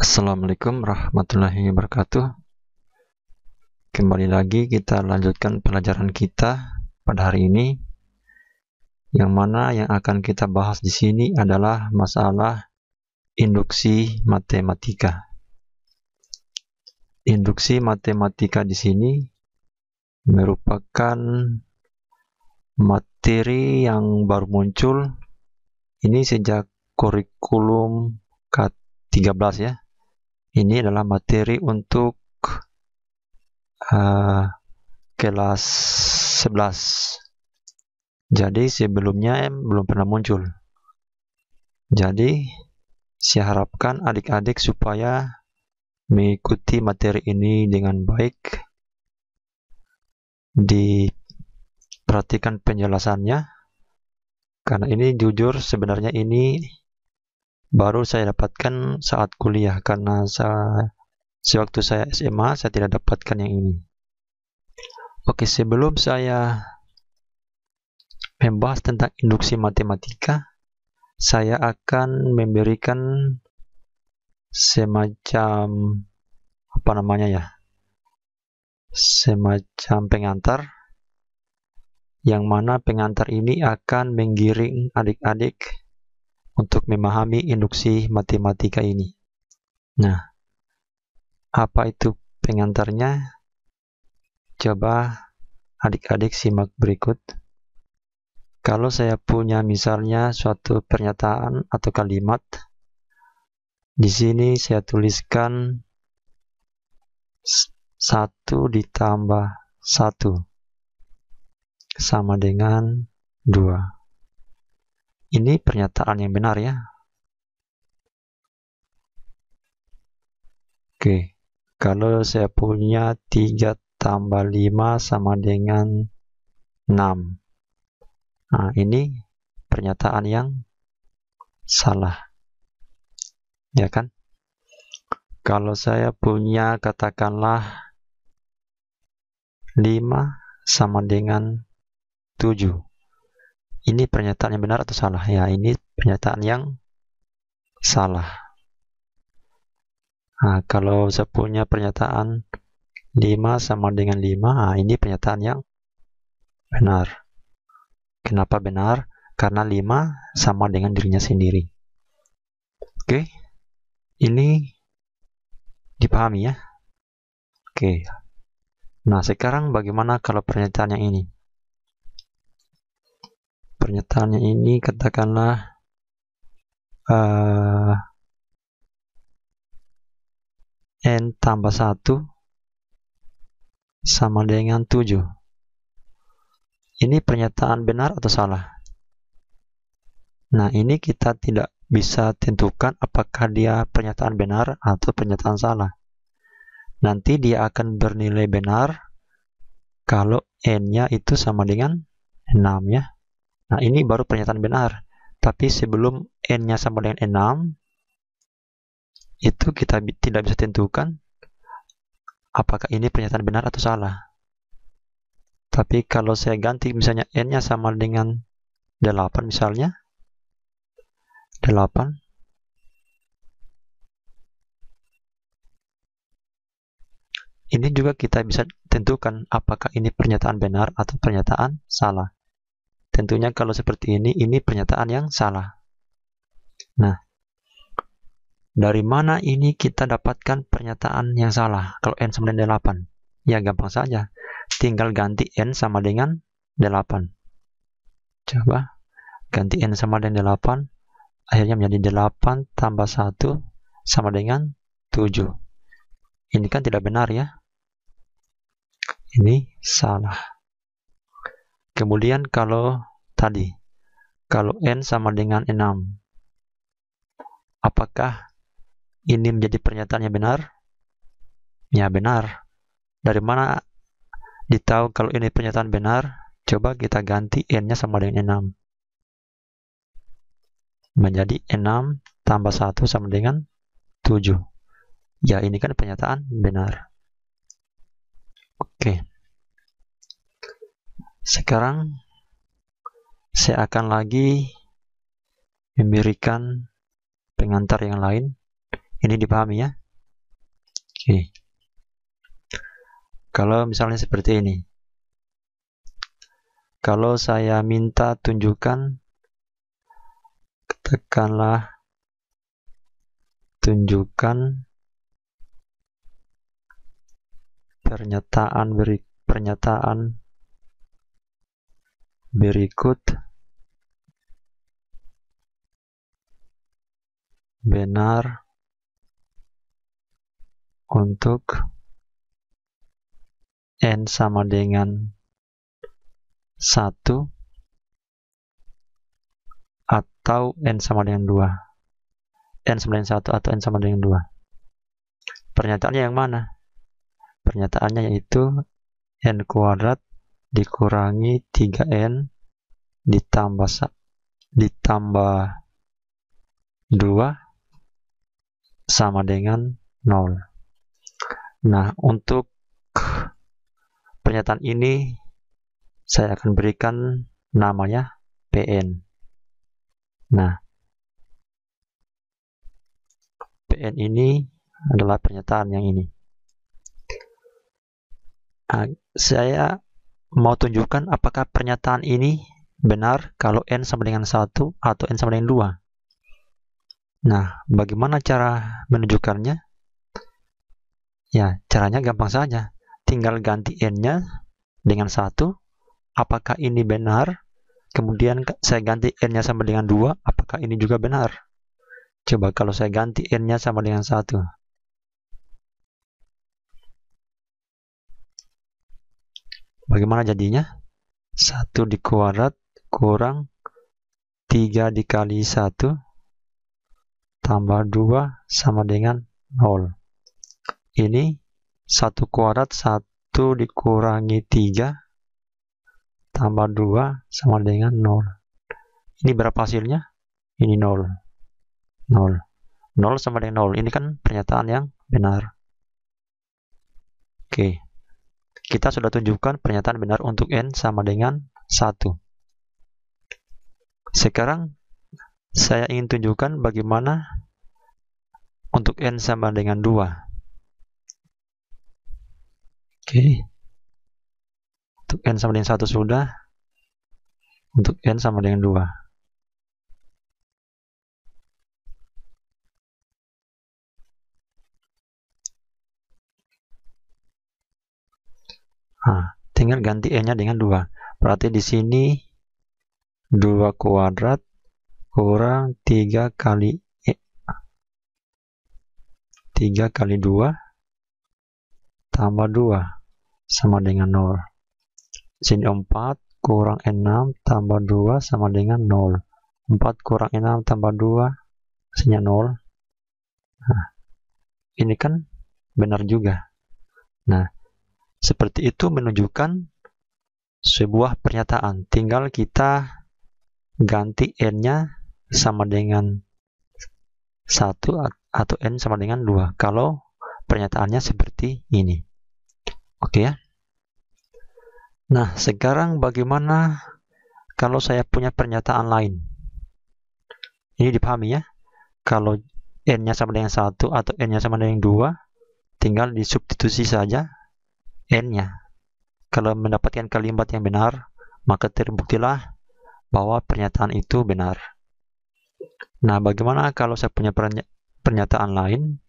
Assalamualaikum warahmatullahi wabarakatuh. Kembali lagi kita lanjutkan pelajaran kita pada hari ini, yang mana yang akan kita bahas di sini adalah masalah induksi matematika. Induksi matematika di sini merupakan materi yang baru muncul ini sejak kurikulum K13 ya. Ini adalah materi untuk kelas 11. Jadi sebelumnya belum pernah muncul. Jadi saya harapkan adik-adik supaya mengikuti materi ini dengan baik, diperhatikan penjelasannya, karena ini jujur sebenarnya ini baru saya dapatkan saat kuliah, karena sewaktu saya SMA saya tidak dapatkan yang ini. Oke, sebelum saya membahas tentang induksi matematika, saya akan memberikan semacam semacam pengantar, yang mana pengantar ini akan menggiring adik-adik untuk memahami induksi matematika ini. Nah, apa itu pengantarnya? Coba adik-adik simak berikut. Kalau saya punya misalnya suatu pernyataan atau kalimat, di sini saya tuliskan 1 ditambah 1 sama dengan 2. Ini pernyataan yang benar ya. Oke, kalau saya punya 3 tambah 5 sama dengan 6. Nah, ini pernyataan yang salah. Ya kan? Kalau saya punya katakanlah 5 sama dengan 7. Ini pernyataan yang benar atau salah? Ya, ini pernyataan yang salah. Nah, kalau saya punya pernyataan 5 sama dengan 5, nah ini pernyataan yang benar. Kenapa benar? Karena 5 sama dengan dirinya sendiri. Oke, ini dipahami ya? Oke. Nah, sekarang bagaimana kalau pernyataan yang ini? Pernyataannya ini katakanlah n tambah 1 sama dengan 7. Ini pernyataan benar atau salah? Nah, ini kita tidak bisa tentukan apakah dia pernyataan benar atau pernyataan salah. Nanti dia akan bernilai benar kalau n-nya itu sama dengan 6 ya. Nah, ini baru pernyataan benar. Tapi sebelum n-nya sama dengan 6, itu kita tidak bisa tentukan apakah ini pernyataan benar atau salah. Tapi kalau saya ganti misalnya n-nya sama dengan 8 misalnya, 8, ini juga kita bisa tentukan apakah ini pernyataan benar atau pernyataan salah. Tentunya kalau seperti ini pernyataan yang salah. Nah, dari mana ini kita dapatkan pernyataan yang salah kalau n sama dengan 8? Ya, gampang saja. Tinggal ganti n sama dengan 8. Coba ganti n sama dengan 8, akhirnya menjadi 8 tambah 1 sama dengan 7. Ini kan tidak benar ya. Ini salah. Kemudian kalau n sama dengan 6, apakah ini menjadi pernyataan yang benar? Ya, benar. Dari mana ditahu kalau ini pernyataan benar? Coba kita ganti n-nya sama dengan 6. Menjadi 6 tambah 1 sama dengan 7. Ya, ini kan pernyataan benar. Oke. Sekarang saya akan lagi memberikan pengantar yang lain, Ini dipahami ya? Oke. Kalau misalnya seperti ini. Kalau saya minta tunjukkan, katakanlah tunjukkan pernyataan berikut benar untuk n sama dengan 1 atau n sama dengan 2. N sama dengan 1 atau n sama dengan 2. Pernyataannya yang mana? Pernyataannya yaitu n kuadrat dikurangi 3n ditambah 2 sama dengan 0. Nah, untuk pernyataan ini saya akan berikan namanya Pn. Nah, Pn ini adalah pernyataan yang ini. Nah, saya mau tunjukkan apakah pernyataan ini benar kalau n sama dengan 1 atau n sama dengan 2. Nah, bagaimana cara menunjukkannya? Ya, caranya gampang saja. Tinggal ganti n-nya dengan 1. Apakah ini benar? Kemudian saya ganti n-nya sama dengan 2. Apakah ini juga benar? Coba kalau saya ganti n-nya sama dengan 1. Bagaimana jadinya? 1 dikuadrat kurang 3 dikali 1 tambah 2 sama dengan 0. Ini 1 kuadrat 1 dikurangi 3 tambah 2 sama dengan 0. Ini berapa hasilnya? Ini 0. 0. 0 sama dengan 0. Ini kan pernyataan yang benar. Oke. Kita sudah tunjukkan pernyataan benar untuk n sama dengan 1. Sekarang saya ingin tunjukkan bagaimana untuk n sama dengan 2. Oke. Untuk n sama dengan 1 sudah. Untuk n sama dengan 2. Nah, tinggal ganti n-nya dengan 2. Berarti di sini 2 kuadrat kurang 3 kali 2 tambah 2 sama dengan 0. Sini 4 kurang 6 tambah 2 sama dengan 0. 4 kurang 6 tambah 2 hasilnya 0. Nah, ini kan benar juga. Nah, seperti itu menunjukkan sebuah pernyataan. Tinggal kita ganti n-nya sama dengan 1 atau n sama dengan 2 kalau pernyataannya seperti ini. Oke ya. Nah, sekarang bagaimana kalau saya punya pernyataan lain? Ini dipahami ya. Kalau n-nya sama dengan 1 atau n-nya sama dengan 2, tinggal disubstitusi saja n-nya. Kalau mendapatkan kalimat yang benar, maka terbuktilah bahwa pernyataan itu benar. Nah, bagaimana kalau saya punya pernyataan lain?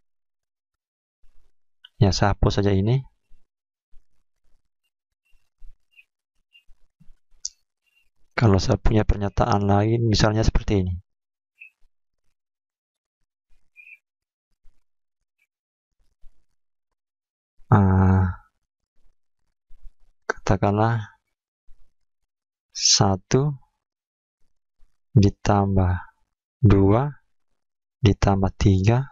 Ya, saya hapus saja ini. Kalau saya punya pernyataan lain, misalnya seperti ini. Katakanlah 1 ditambah 2 ditambah 3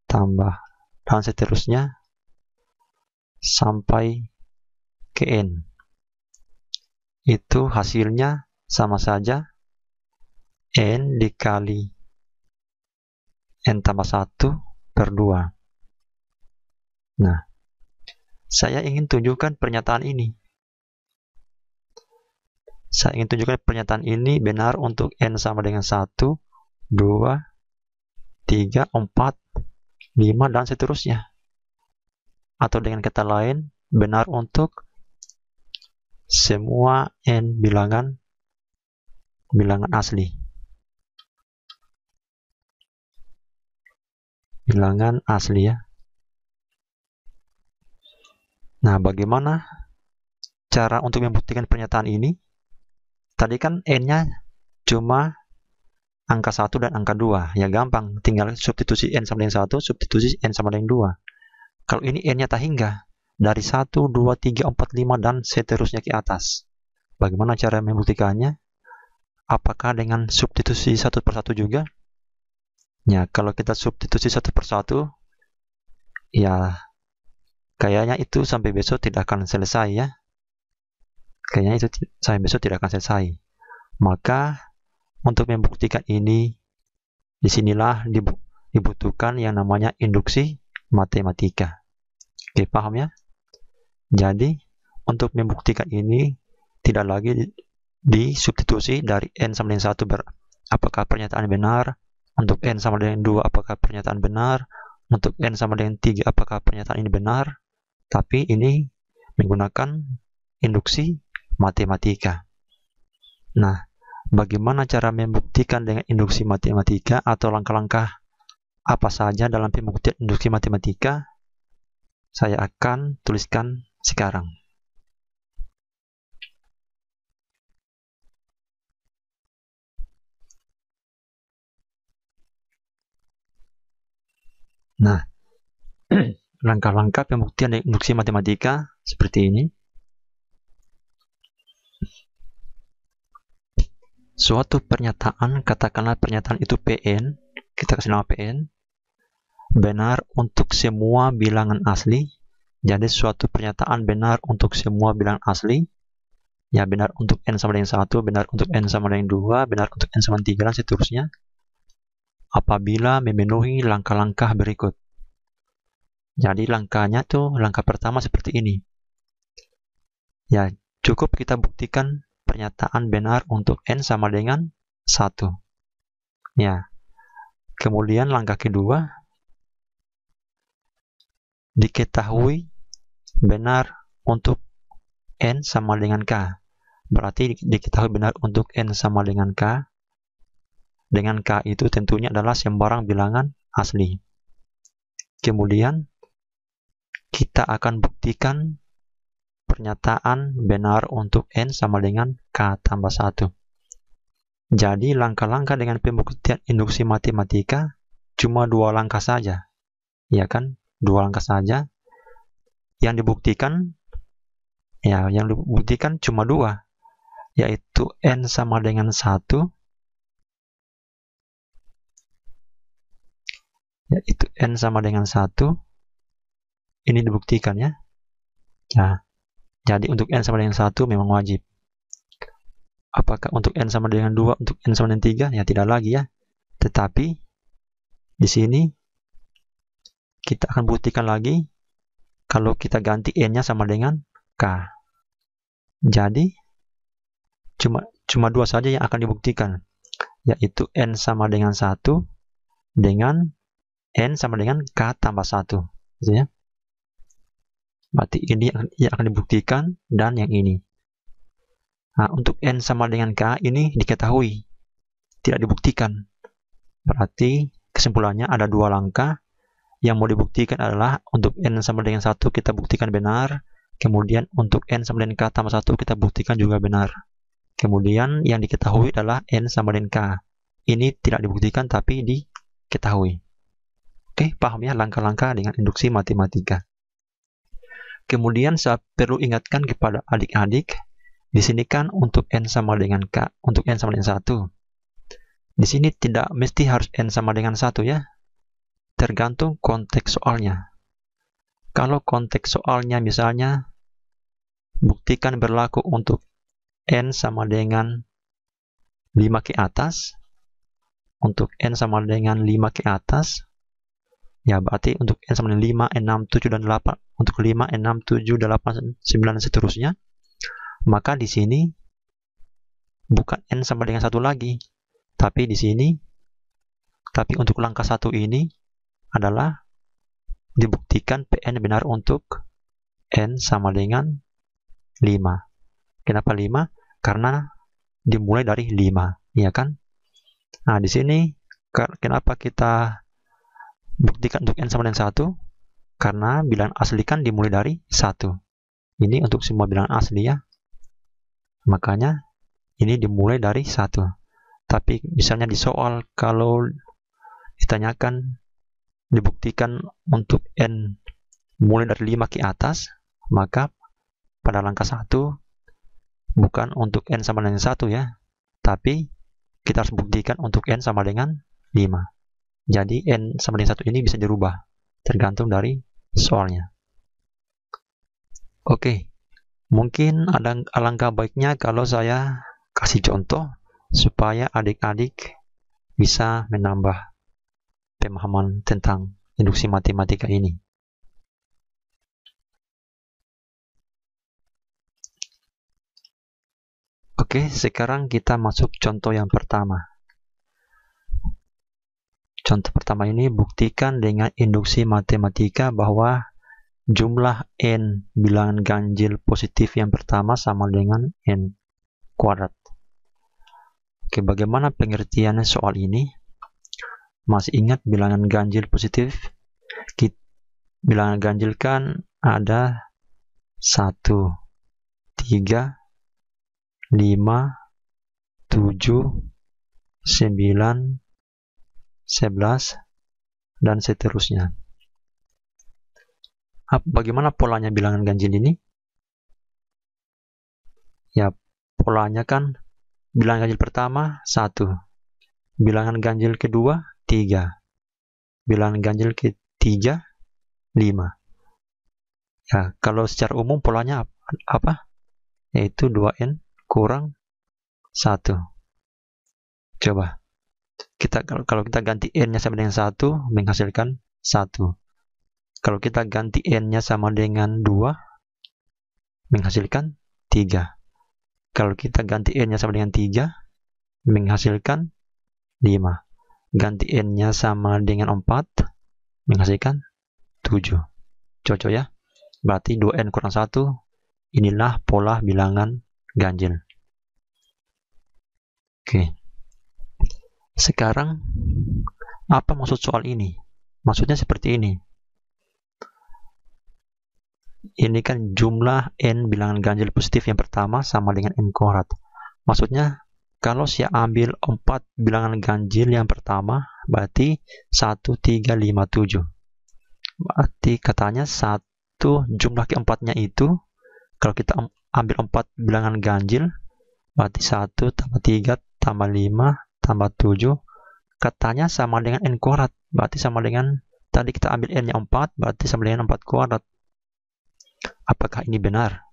tambah dan seterusnya sampai ke n. Itu hasilnya sama saja n dikali n tambah 1 per 2. Nah, saya ingin tunjukkan pernyataan ini. Saya ingin tunjukkan pernyataan ini benar untuk n sama dengan 1, 2, 3, 4, 5, dan seterusnya. Atau dengan kata lain, benar untuk semua n bilangan asli. Bilangan asli ya. Nah, bagaimana cara untuk membuktikan pernyataan ini? Tadi kan n-nya cuma angka 1 dan angka 2. Ya gampang, tinggal substitusi n sama dengan 1, substitusi n sama dengan 2. Kalau ini n-nya tak hingga, dari 1, 2, 3, 4, 5, dan seterusnya ke atas. Bagaimana cara membuktikannya? Apakah dengan substitusi satu per satu juga? Ya, kalau kita substitusi satu per satu, ya kayaknya itu sampai besok tidak akan selesai ya. Kayaknya itu sampai besok tidak akan selesai. Maka untuk membuktikan ini, disinilah dibutuhkan yang namanya induksi matematika. Oke, paham ya? Jadi, untuk membuktikan ini, tidak lagi disubstitusi dari n sama dengan 1 apakah pernyataan benar, untuk n sama dengan 2 apakah pernyataan benar, untuk n sama dengan 3 apakah pernyataan ini benar, tapi ini menggunakan induksi matematika. Nah, bagaimana cara membuktikan dengan induksi matematika atau langkah-langkah apa saja dalam pembuktian induksi matematika? Saya akan tuliskan sekarang. Nah, langkah-langkah pembuktian induksi matematika seperti ini. Suatu pernyataan, katakanlah pernyataan itu Pn, kita kasih nama Pn, benar untuk semua bilangan asli. Jadi suatu pernyataan benar untuk semua bilangan asli. Ya, benar untuk n sama dengan 1, benar untuk n sama dengan 2, benar untuk n sama dengan 3, dan seterusnya. Apabila memenuhi langkah-langkah berikut. Jadi langkahnya tuh, langkah pertama seperti ini. Ya, cukup kita buktikan pernyataan benar untuk n sama dengan 1. Ya. Kemudian langkah kedua, diketahui benar untuk n sama dengan k. Berarti diketahui benar untuk n sama dengan k. Dengan k itu tentunya adalah sembarang bilangan asli. Kemudian kita akan buktikan pernyataan benar untuk n sama dengan k tambah 1. Jadi langkah-langkah dengan pembuktian induksi matematika cuma 2 langkah saja. Ya kan? 2 langkah saja. Yang dibuktikan cuma 2, yaitu n sama dengan 1, yaitu n sama dengan 1. Ini dibuktikan ya. Nah, jadi untuk n sama dengan 1 memang wajib. Apakah untuk n sama dengan 2, untuk n sama dengan 3? Ya tidak lagi ya. Tetapi di sini kita akan buktikan lagi kalau kita ganti n-nya sama dengan k. Jadi cuma 2 saja yang akan dibuktikan, yaitu n sama dengan 1 dengan n sama dengan k tambah 1. Gitu ya. Berarti ini yang akan dibuktikan dan yang ini. Nah, untuk n sama dengan k ini diketahui, tidak dibuktikan. Berarti kesimpulannya ada 2 langkah. Yang mau dibuktikan adalah untuk n sama dengan 1 kita buktikan benar. Kemudian untuk n sama dengan k tambah 1 kita buktikan juga benar. Kemudian yang diketahui adalah n sama dengan k. Ini tidak dibuktikan tapi diketahui. Oke, paham ya langkah-langkah dengan induksi matematika. Kemudian saya perlu ingatkan kepada adik-adik, di sini kan untuk n sama dengan k, untuk n sama dengan 1. Di sini tidak mesti harus n sama dengan 1 ya. Tergantung konteks soalnya. Kalau konteks soalnya misalnya buktikan berlaku untuk n sama dengan 5 ke atas, untuk n sama dengan 5 ke atas, ya berarti untuk n sama dengan 5, 6, 7, dan 8, untuk 5, 6, 7, 8, 9, dan seterusnya, maka di sini bukan n sama dengan 1 lagi, tapi di sini Tapi untuk langkah 1 ini adalah dibuktikan Pn benar untuk N sama dengan 5. Kenapa 5? Karena dimulai dari 5, ya kan? Nah, di sini kenapa kita buktikan untuk N sama dengan 1? Karena bilangan asli kan dimulai dari 1. Ini untuk semua bilangan asli ya. Makanya ini dimulai dari 1. Tapi misalnya di soal kalau ditanyakan dibuktikan untuk N mulai dari 5 ke atas, maka pada langkah 1 bukan untuk N sama dengan 1 ya, tapi kita harus buktikan untuk N sama dengan 5. Jadi N sama dengan 1 ini bisa dirubah tergantung dari soalnya. Oke, mungkin ada alangkah baiknya kalau saya kasih contoh supaya adik-adik bisa menambah pemahaman tentang induksi matematika ini. Oke, sekarang kita masuk contoh yang pertama. Contoh pertama ini buktikan dengan induksi matematika bahwa jumlah N bilangan ganjil positif yang pertama sama dengan N kuadrat. Oke, bagaimana pengertiannya soal ini? Masih ingat bilangan ganjil positif? Bilangan ganjil kan ada 1, 3, 5, 7, 9, 11, dan seterusnya. Bagaimana polanya bilangan ganjil ini? Ya, polanya kan bilangan ganjil pertama 1, bilangan ganjil kedua 3, bilangan ganjil ketiga 5. Ya, kalau secara umum polanya apa? Yaitu 2N kurang 1. Coba kalau kita ganti N-nya sama dengan 1 menghasilkan 1. Kalau kita ganti N-nya sama dengan 2 menghasilkan 3. Kalau kita ganti N-nya sama dengan 3 menghasilkan 5. Ganti N-nya sama dengan 4 menghasilkan 7. Cocok ya? Berarti 2N kurang 1 inilah pola bilangan ganjil. Oke. Sekarang apa maksud soal ini? Maksudnya seperti ini. Ini kan jumlah N bilangan ganjil positif yang pertama sama dengan N kuadrat. Maksudnya kalau saya ambil 4 bilangan ganjil yang pertama berarti 1, 3, 5, 7. Berarti katanya jumlah keempatnya itu kalau kita ambil 4 bilangan ganjil berarti 1 tambah 3 tambah 5 tambah 7 katanya sama dengan N kuadrat. Berarti sama dengan tadi kita ambil N-nya 4 berarti sama dengan 4 kuadrat. Apakah ini benar?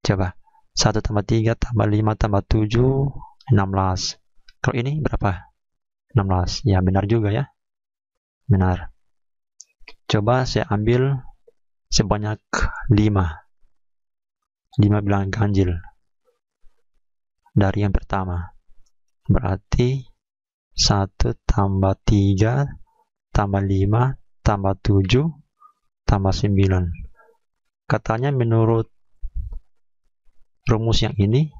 Coba 1 tambah 3 tambah 5 tambah 7 16. Kalau ini berapa? 16. Ya benar juga ya. Benar. Coba saya ambil sebanyak 5 bilangan ganjil dari yang pertama. Berarti 1 tambah 3 tambah 5 tambah 7 tambah 9. Katanya menurut rumus yang ini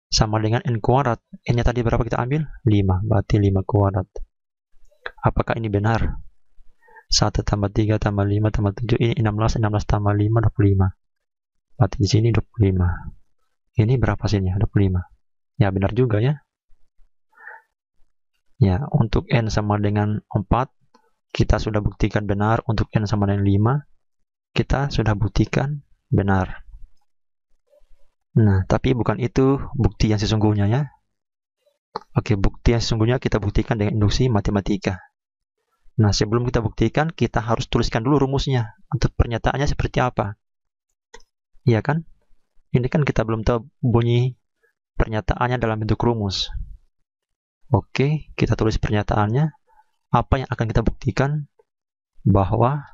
sama dengan N kuadrat. N-nya tadi berapa kita ambil? 5. Berarti 5 kuadrat. Apakah ini benar? 1 tambah 3 tambah 5 tambah 7 ini 16. 16 tambah 5 25. Berarti di sini 25. Ini berapa sini? 25. Ya benar juga ya. Ya, untuk N sama dengan 4 kita sudah buktikan benar. Untuk N sama dengan 5 kita sudah buktikan benar. Nah, tapi bukan itu bukti yang sesungguhnya ya. Oke, bukti yang sesungguhnya kita buktikan dengan induksi matematika. Nah, sebelum kita buktikan, kita harus tuliskan dulu rumusnya. Untuk pernyataannya seperti apa. Iya kan? Ini kan kita belum tahu bunyi pernyataannya dalam bentuk rumus. Oke, kita tulis pernyataannya. Apa yang akan kita buktikan? Bahwa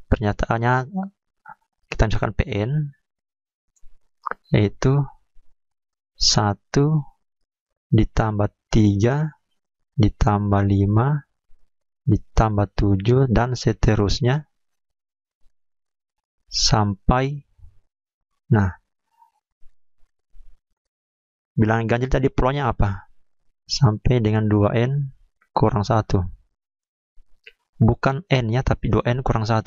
pernyataannya kita misalkan Pn yaitu 1 ditambah 3 ditambah 5, ditambah 7, dan seterusnya sampai, nah, bilangan ganjil tadi peluangnya apa? Sampai dengan 2n kurang 1. Bukan n ya, tapi 2n kurang 1.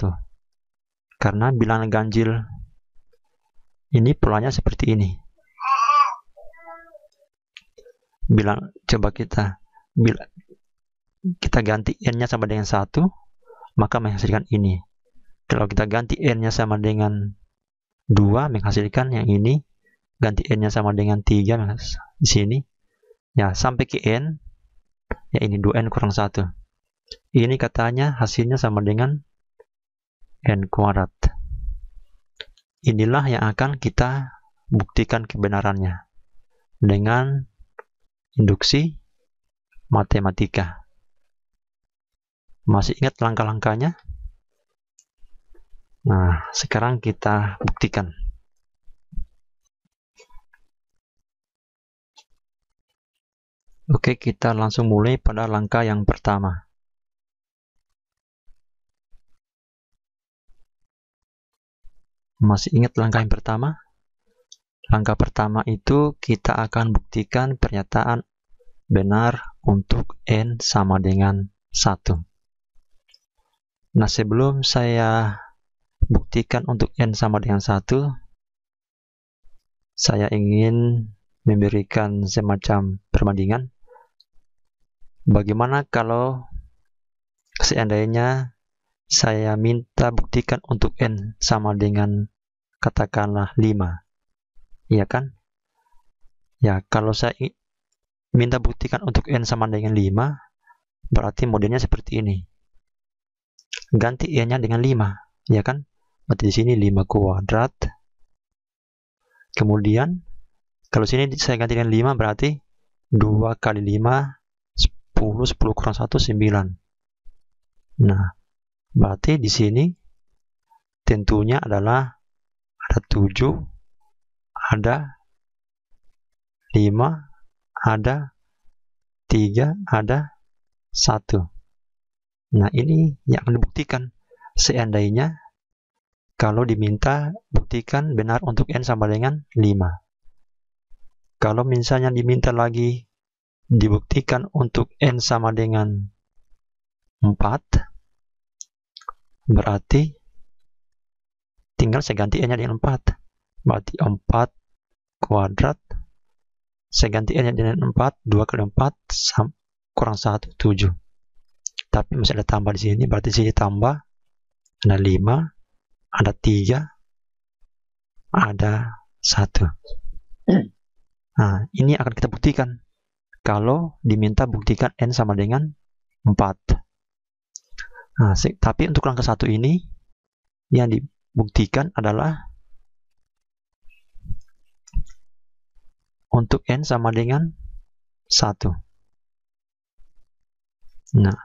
Karena bilangan ganjil ini peluangnya seperti ini. Coba kita ganti n-nya sama dengan 1, maka menghasilkan ini. Kalau kita ganti n-nya sama dengan 2, menghasilkan yang ini. Ganti n-nya sama dengan 3 di sini. Ya, sampai ke n, ya ini 2n kurang 1. Ini katanya hasilnya sama dengan n kuadrat. Inilah yang akan kita buktikan kebenarannya dengan induksi matematika. Masih ingat langkah-langkahnya? Nah, sekarang kita buktikan. Oke, kita langsung mulai pada langkah yang pertama. Masih ingat langkah yang pertama? Langkah pertama itu kita akan buktikan pernyataan benar untuk n sama dengan 1. Nah, sebelum saya buktikan untuk n sama dengan 1, saya ingin memberikan semacam perbandingan. Bagaimana kalau seandainya saya minta buktikan untuk n sama dengan katakanlah 5. Iya kan? Ya, kalau saya minta buktikan untuk n sama dengan 5, berarti modelnya seperti ini. Ganti n-nya dengan 5, ya kan? Berarti di sini 5 kuadrat. Kemudian, kalau sini saya ganti dengan 5, berarti 2 kali 5, 10, 10 kurang 1, 9. Nah, berarti di sini tentunya adalah ada 7, ada 5, ada 3, ada 1. Nah, ini yang akan dibuktikan seandainya kalau diminta buktikan benar untuk n sama dengan 5. Kalau misalnya diminta lagi dibuktikan untuk n sama dengan 4, berarti tinggal saya ganti n-nya dengan 4. Berarti 4 kuadrat, saya ganti n-nya dengan 4, 2 kali 4 kurang 1, 7. Tapi masih ada tambah di sini, berarti sini tambah, ada 5, ada 3, ada 1. Nah, ini akan kita buktikan kalau diminta buktikan n sama dengan 4. Nah, tapi untuk langkah 1 ini yang dibuktikan adalah untuk n sama dengan 1. Nah,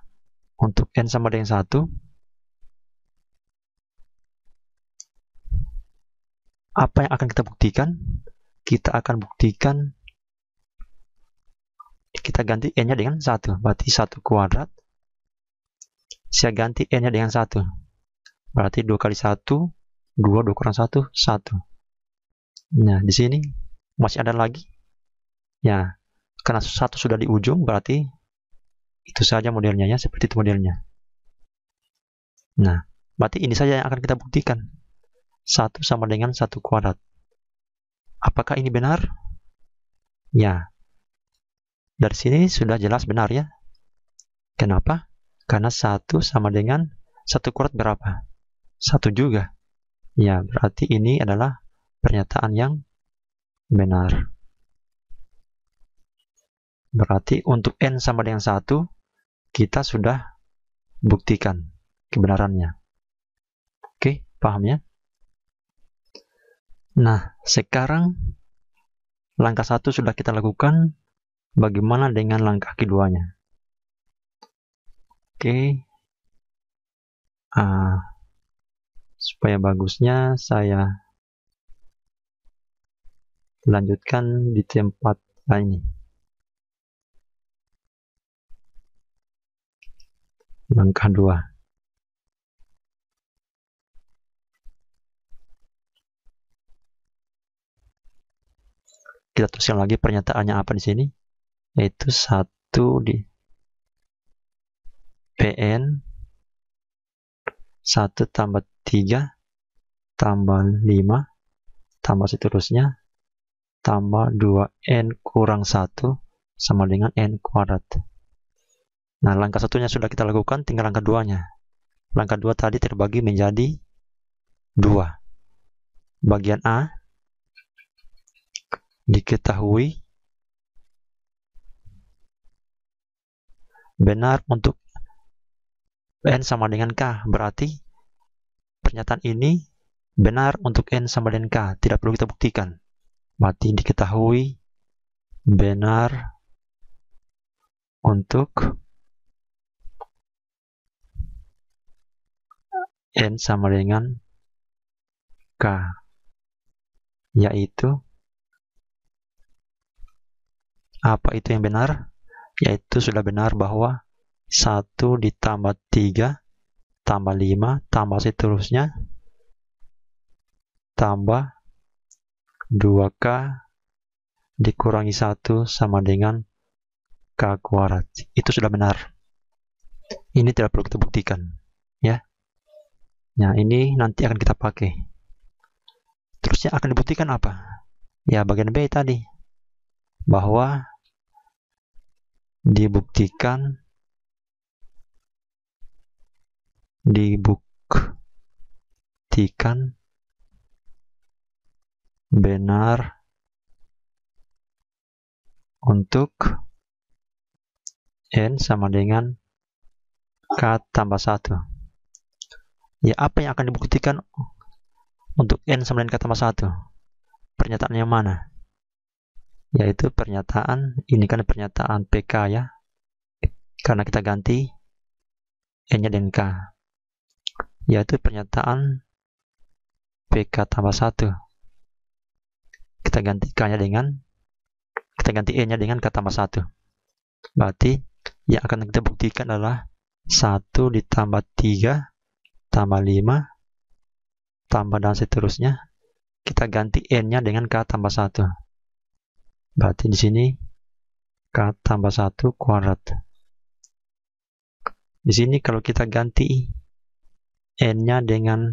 untuk n sama dengan 1, apa yang akan kita buktikan? Kita akan buktikan, kita ganti n-nya dengan 1, berarti 1 kuadrat. Saya ganti n-nya dengan 1, berarti 2 kali 1, 2, 2 kurang 1, 1. Nah, di sini masih ada lagi. Ya, karena 1 sudah di ujung, berarti itu saja modelnya ya, seperti itu modelnya. Nah, berarti ini saja yang akan kita buktikan. 1 sama dengan 1 kuadrat. Apakah ini benar? Ya. Dari sini sudah jelas benar ya. Kenapa? Karena 1 sama dengan 1 kuadrat berapa? 1 juga. Ya, berarti ini adalah pernyataan yang benar. Berarti untuk n sama dengan 1, kita sudah buktikan kebenarannya. Oke, paham ya? Nah, sekarang langkah 1 sudah kita lakukan. Bagaimana dengan langkah keduanya? Oke. Supaya bagusnya saya lanjutkan di tempat ini. Langkah 2. Kita tuliskan lagi pernyataannya apa di sini, yaitu 1 di PN 1 tambah 3 tambah 5 tambah seterusnya tambah 2n kurang 1 sama dengan n kuadrat. Nah, langkah satunya sudah kita lakukan, tinggal langkah 2-nya. Langkah 2 tadi terbagi menjadi 2. Bagian A diketahui benar untuk n sama dengan k, berarti pernyataan ini benar untuk n sama dengan k, tidak perlu kita buktikan. Berarti diketahui benar untuk n sama dengan k, yaitu apa itu yang benar? Yaitu sudah benar bahwa 1 ditambah 3 tambah 5 tambah seterusnya tambah 2k dikurangi 1 sama dengan k kuadrat. Itu sudah benar. Ini tidak perlu kita buktikan, ya. Nah, ini nanti akan kita pakai. Terusnya akan dibuktikan apa? Ya, bagian B tadi, bahwa dibuktikan benar untuk n sama dengan k tambah 1. Ya, apa yang akan dibuktikan untuk n sama dengan k tambah 1? Pernyataan yang mana? Yaitu pernyataan, ini kan pernyataan PK ya, karena kita ganti n-nya dengan k, yaitu pernyataan PK tambah 1. Kita ganti k-nya dengan, kita ganti n-nya dengan k tambah 1. Berarti yang akan kita buktikan adalah 1 ditambah 3 tambah 5 tambah dan seterusnya. Kita ganti n-nya dengan k tambah 1. Berarti di sini k tambah 1 kuadrat. Di sini kalau kita ganti n-nya dengan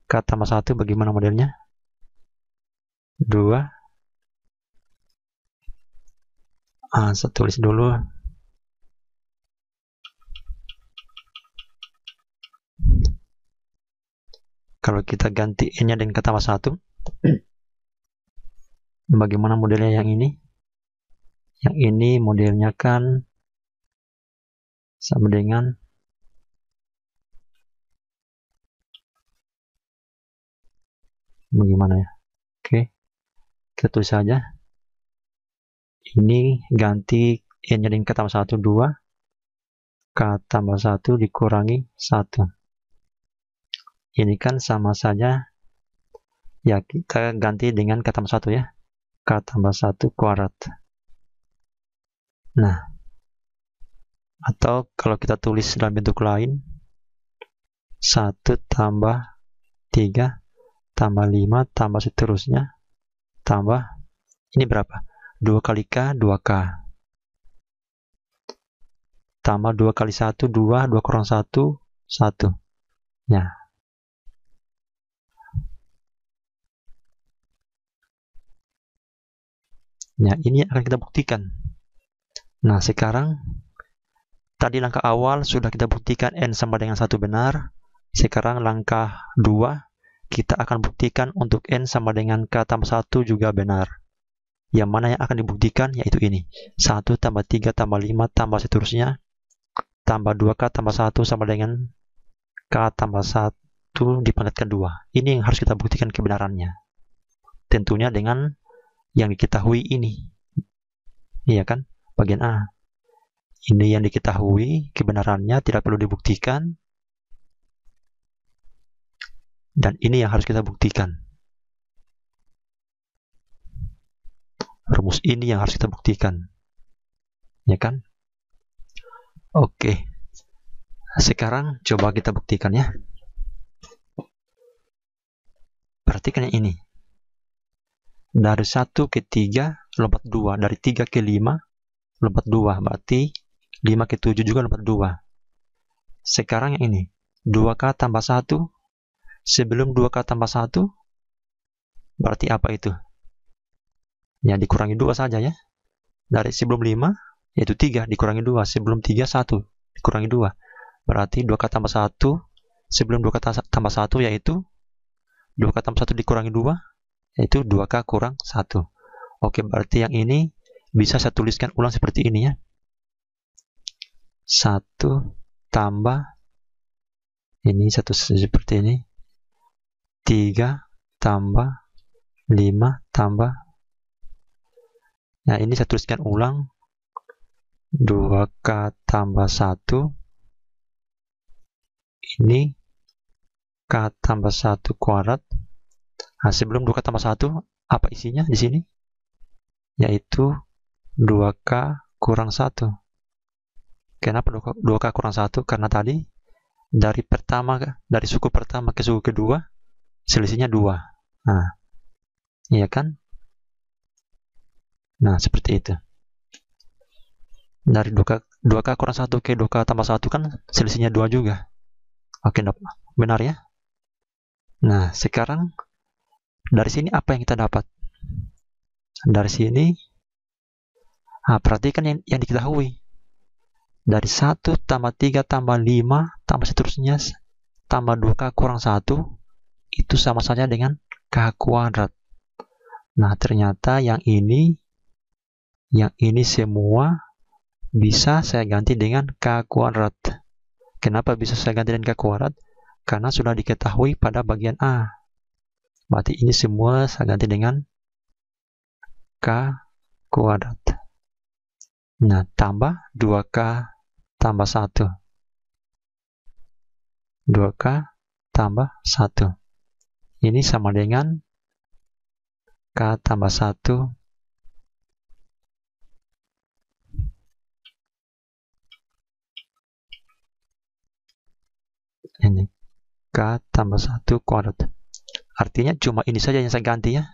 k tambah 1, bagaimana modelnya? 2. Saya tulis dulu. Kalau kita ganti n-nya dengan k tambah 1, bagaimana modelnya yang ini? Yang ini modelnya kan sama dengan bagaimana ya? Oke, kita tulis saja. Ini ganti n-nya dengan k tambah 1, 2. K tambah 1 dikurangi 1. Ini kan sama saja. Ya, kita ganti dengan k tambah 1 ya. K tambah 1 kuadrat. Nah, atau kalau kita tulis dalam bentuk lain, 1 tambah 3 tambah 5 tambah seterusnya tambah, ini berapa? 2 kali k, 2k. Tambah 2 kali 1, 2, 2 kurang 1, 1. Ya. Ya, ini akan kita buktikan. Nah, sekarang tadi langkah awal sudah kita buktikan n sama dengan 1 benar. Sekarang langkah 2, kita akan buktikan untuk n sama dengan k tambah 1 juga benar. Yang mana yang akan dibuktikan? Yaitu ini. 1 tambah 3 tambah 5 tambah seterusnya tambah 2k tambah 1 sama dengan k tambah 1 dipangkatkan 2. Ini yang harus kita buktikan kebenarannya. Tentunya dengan yang diketahui ini. Iya kan? Bagian A. Ini yang diketahui kebenarannya, tidak perlu dibuktikan. Dan ini yang harus kita buktikan. Rumus ini yang harus kita buktikan. Ya kan? Oke. Sekarang coba kita buktikan ya. Perhatikan yang ini. Dari 1 ke 3 lompat 2. Dari 3 ke 5 lompat 2. Berarti 5 ke 7 juga lompat 2. Sekarang yang ini. 2K tambah 1. Sebelum 2K tambah 1, berarti apa itu? Ya, dikurangi 2 saja ya. Dari sebelum 5, yaitu 3, dikurangi 2. Sebelum 3, 1. Dikurangi 2. Berarti 2K tambah 1. Sebelum 2K tambah 1, yaitu 2K tambah 1 dikurangi 2, yaitu 2K kurang 1. Oke, berarti yang ini bisa saya tuliskan ulang seperti ini ya. 1 tambah, ini satu seperti ini. 3 tambah 5 tambah. Nah, ini saya tuliskan ulang. 2K tambah 1. Ini K tambah 1 kuadrat. Nah, sebelum 2K tambah 1, apa isinya di sini? Yaitu 2K kurang 1. Kenapa 2K kurang 1? Karena tadi dari suku pertama ke suku kedua, selisihnya 2. Nah, iya kan? Nah, seperti itu. Dari 2K kurang 1 ke 2K tambah 1 kan selisihnya 2 juga. Oke, benar ya? Nah, sekarang dari sini apa yang kita dapat? Dari sini, perhatikan yang diketahui. Dari 1 tambah 3 tambah 5 tambah seterusnya tambah 2K kurang 1, itu sama saja dengan K kuadrat. Nah, ternyata yang ini semua bisa saya ganti dengan K kuadrat. Kenapa bisa saya ganti dengan K kuadrat? Karena sudah diketahui pada bagian A. Berarti ini semua saya ganti dengan K kuadrat. Nah, tambah 2K tambah 1. 2K tambah 1. Ini sama dengan K tambah 1 ini K tambah 1 kuadrat. Artinya cuma ini saja yang saya ganti ya.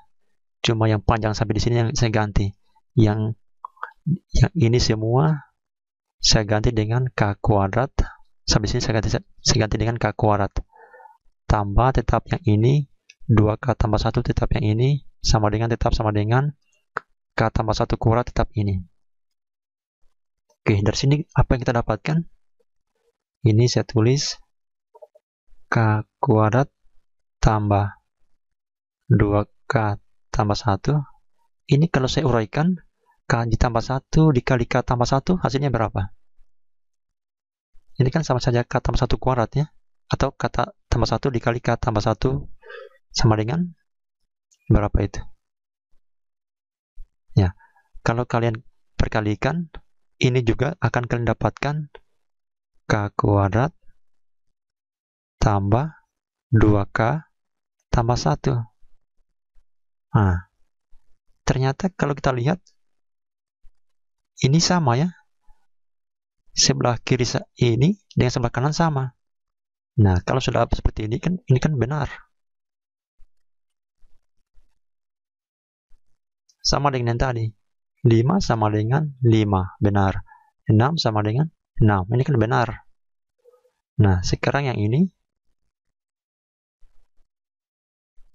Cuma yang panjang sampai di sini yang saya ganti. Yang ini semua saya ganti dengan K kuadrat. Sampai sini saya ganti dengan K kuadrat. Tambah tetap yang ini 2K tambah 1 tetap yang ini tetap sama dengan K tambah 1 kuadrat tetap ini. Oke, dari sini apa yang kita dapatkan? Ini saya tulis K kuadrat tambah 2K tambah 1. Ini kalau saya uraikan, K ditambah 1 dikali K tambah 1, hasilnya berapa? Ini kan sama saja K tambah 1 kuadrat ya. Atau K tambah 1 dikali K tambah 1 sama dengan berapa itu? Ya, kalau kalian perkalikan, ini juga akan kalian dapatkan K kuadrat tambah 2K tambah 1. Nah, ternyata kalau kita lihat, ini sama ya. Sebelah kiri ini dengan sebelah kanan sama. Nah, kalau sudah seperti ini kan benar. Sama dengan yang tadi. 5 sama dengan 5, benar. 6 sama dengan 6, ini kan benar. Nah, sekarang yang ini,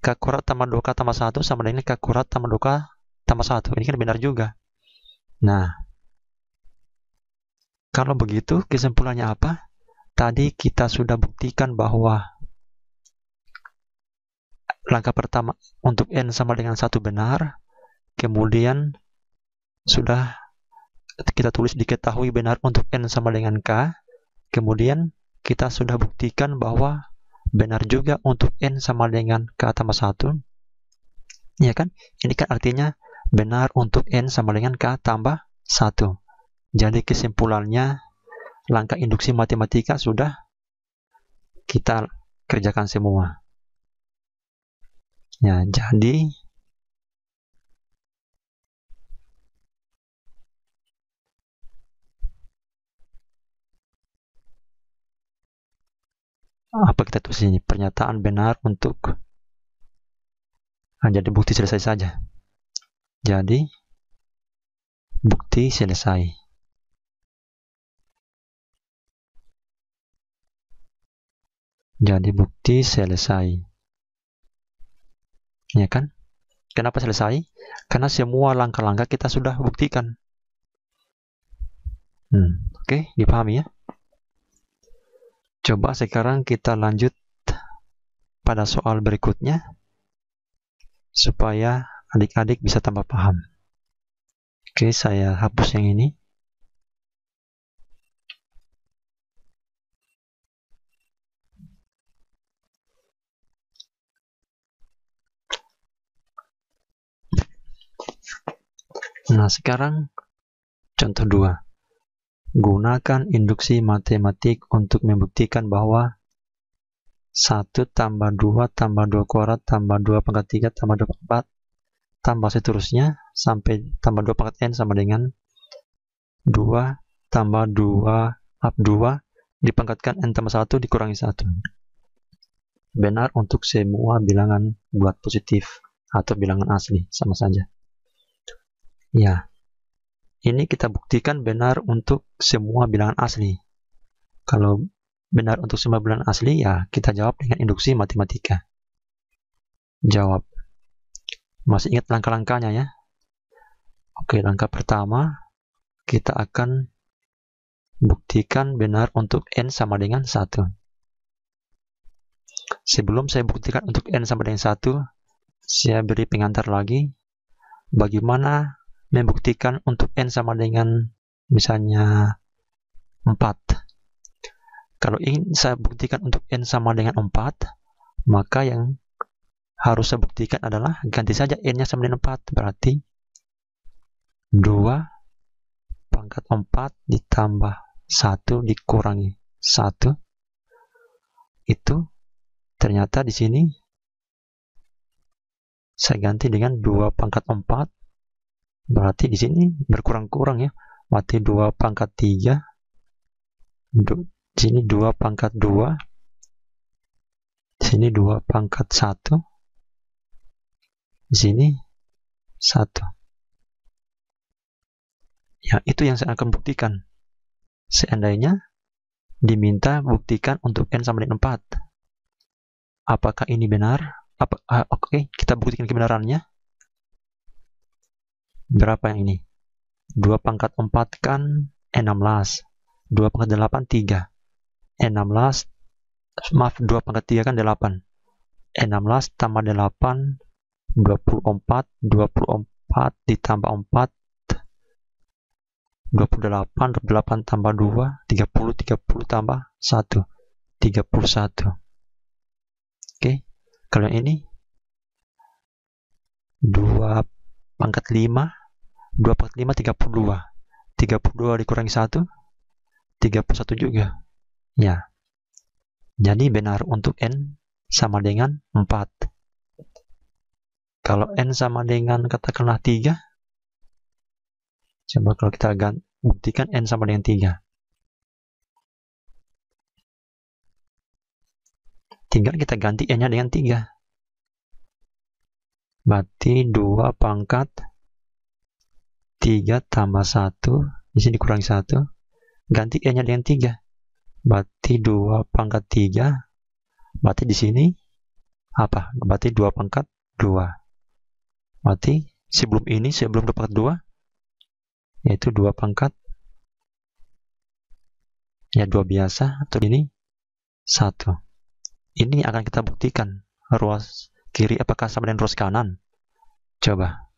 K kuadrat tambah 2K tambah 1 sama dengan K kuadrat tambah 2K tambah 1, ini kan benar juga. Nah, kalau begitu kesimpulannya apa? Tadi kita sudah buktikan bahwa langkah pertama untuk N sama dengan 1 benar, kemudian sudah kita tulis diketahui benar untuk N sama dengan K, kemudian kita sudah buktikan bahwa benar juga untuk N sama dengan K tambah 1. Ya kan? Ini kan artinya benar untuk N sama dengan K tambah 1. Jadi kesimpulannya, langkah induksi matematika sudah kita kerjakan semua. Ya, jadi apa kita tulis ini? Pernyataan benar untuk, jadi bukti selesai saja. Jadi bukti selesai. Jadi bukti selesai. Ya kan? Kenapa selesai? Karena semua langkah-langkah kita sudah buktikan. Oke, dipahami ya? Coba sekarang kita lanjut pada soal berikutnya supaya adik-adik bisa tambah paham. Oke, saya hapus yang ini. Nah, sekarang contoh 2. Gunakan induksi matematik untuk membuktikan bahwa 1 tambah 2 tambah 2 kuadrat tambah 2 pangkat 3 tambah 2 pangkat 4 tambah seterusnya sampai tambah 2 pangkat n sama dengan 2 tambah 2 dipangkatkan n tambah 1 dikurangi 1. Benar untuk semua bilangan bulat positif atau bilangan asli, sama saja. Ya, ini kita buktikan benar untuk semua bilangan asli. Kalau benar untuk semua bilangan asli, ya kita jawab dengan induksi matematika. Jawab. Masih ingat langkah-langkahnya ya? Oke, langkah pertama, kita akan buktikan benar untuk n sama dengan 1. Sebelum saya buktikan untuk n sama dengan 1, saya beri pengantar lagi. Bagaimana membuktikan untuk n sama dengan misalnya 4. Kalau ingin saya buktikan untuk n sama dengan 4, maka yang harus saya buktikan adalah ganti saja n-nya sama dengan 4. Berarti 2 pangkat 4 ditambah 1 dikurangi 1. Itu ternyata di sini saya ganti dengan 2 pangkat 4. Berarti di sini berkurang-kurang ya. Berarti 2 pangkat 3. Di sini 2 pangkat 2. Di sini 2 pangkat 1. Di sini 1. Ya, itu yang saya akan buktikan. Seandainya diminta buktikan untuk n sama dengan 4. Apakah ini benar? Oke, kita buktikan kebenarannya. Berapa yang ini? 2 pangkat 4 kan 16. 2 pangkat 8, 3. 16, maaf, 2 pangkat 3 kan 8. 16 tambah 8, 24. 24 ditambah 4, 28. 8 tambah 2, 30. 30 tambah 1, 31. Oke, kalau yang ini 2 pangkat 5, 2 pangkat 5, 32. 32 dikurangi 1, 31 juga. Ya, jadi benar untuk n sama dengan 4. Kalau n sama dengan katakanlah 3, coba kalau kita buktikan n sama dengan 3. Tinggal kita ganti n-nya dengan 3. Berarti 2 pangkat 3 tambah 1, di sini dikurangi 1, ganti n-nya dengan 3. Berarti 2 pangkat 3, berarti di sini apa? Berarti 2 pangkat 2. Berarti sebelum 2 pangkat 2, yaitu 2 pangkat, ya 2 biasa, atau ini 1. Ini akan kita buktikan. Ruas kiri apakah sama dengan ruas kanan? Coba.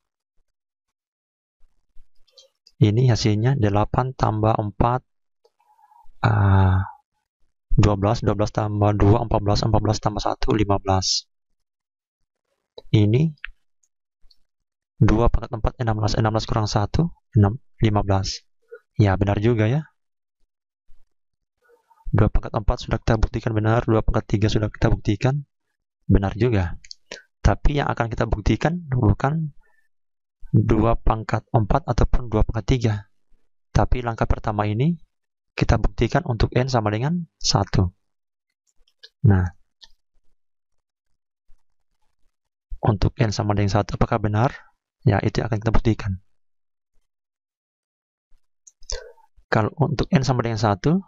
Ini hasilnya 8 tambah 4, 12. 12 tambah 2, 14. 14 tambah 1, 15. Ini 2 pangkat 4, 16. 16 kurang 1, 15. Ya, benar juga ya. 2 pangkat 4 sudah kita buktikan benar, 2 pangkat 3 sudah kita buktikan benar juga. Tapi yang akan kita buktikan bukan 2 pangkat 4 ataupun 2 pangkat 3. Tapi langkah pertama ini kita buktikan untuk n sama dengan 1. Nah, untuk n sama dengan 1 apakah benar? Ya, itu yang akan kita buktikan. Kalau untuk n sama dengan 1,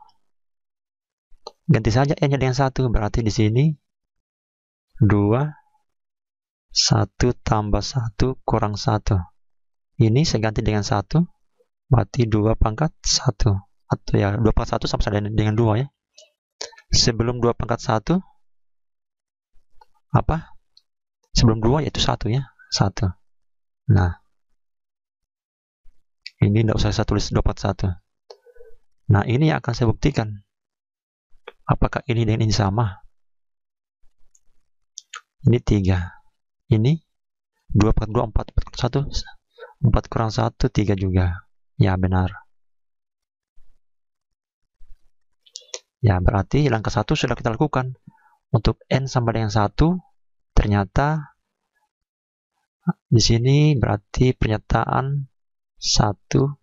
ganti saja n-nya dengan 1. Berarti di sini 2, 1 tambah 1 kurang 1. Ini saya ganti dengan 1, berarti 2 pangkat 1. Atau ya, 2 pangkat 1 sama saja dengan 2 ya. Sebelum 2 pangkat 1, apa? Sebelum 2 yaitu 1 ya. 1. Nah, ini tidak usah saya tulis 2 pangkat 1. Nah, ini yang akan saya buktikan. Apakah ini dengan ini sama? Ini 3. Ini 2 pangkat 2, 4 pangkat 1. 4 kurang 1, 3 juga. Ya, benar. Ya, berarti langkah 1 sudah kita lakukan. Untuk n sama dengan 1, ternyata di sini berarti pernyataan 1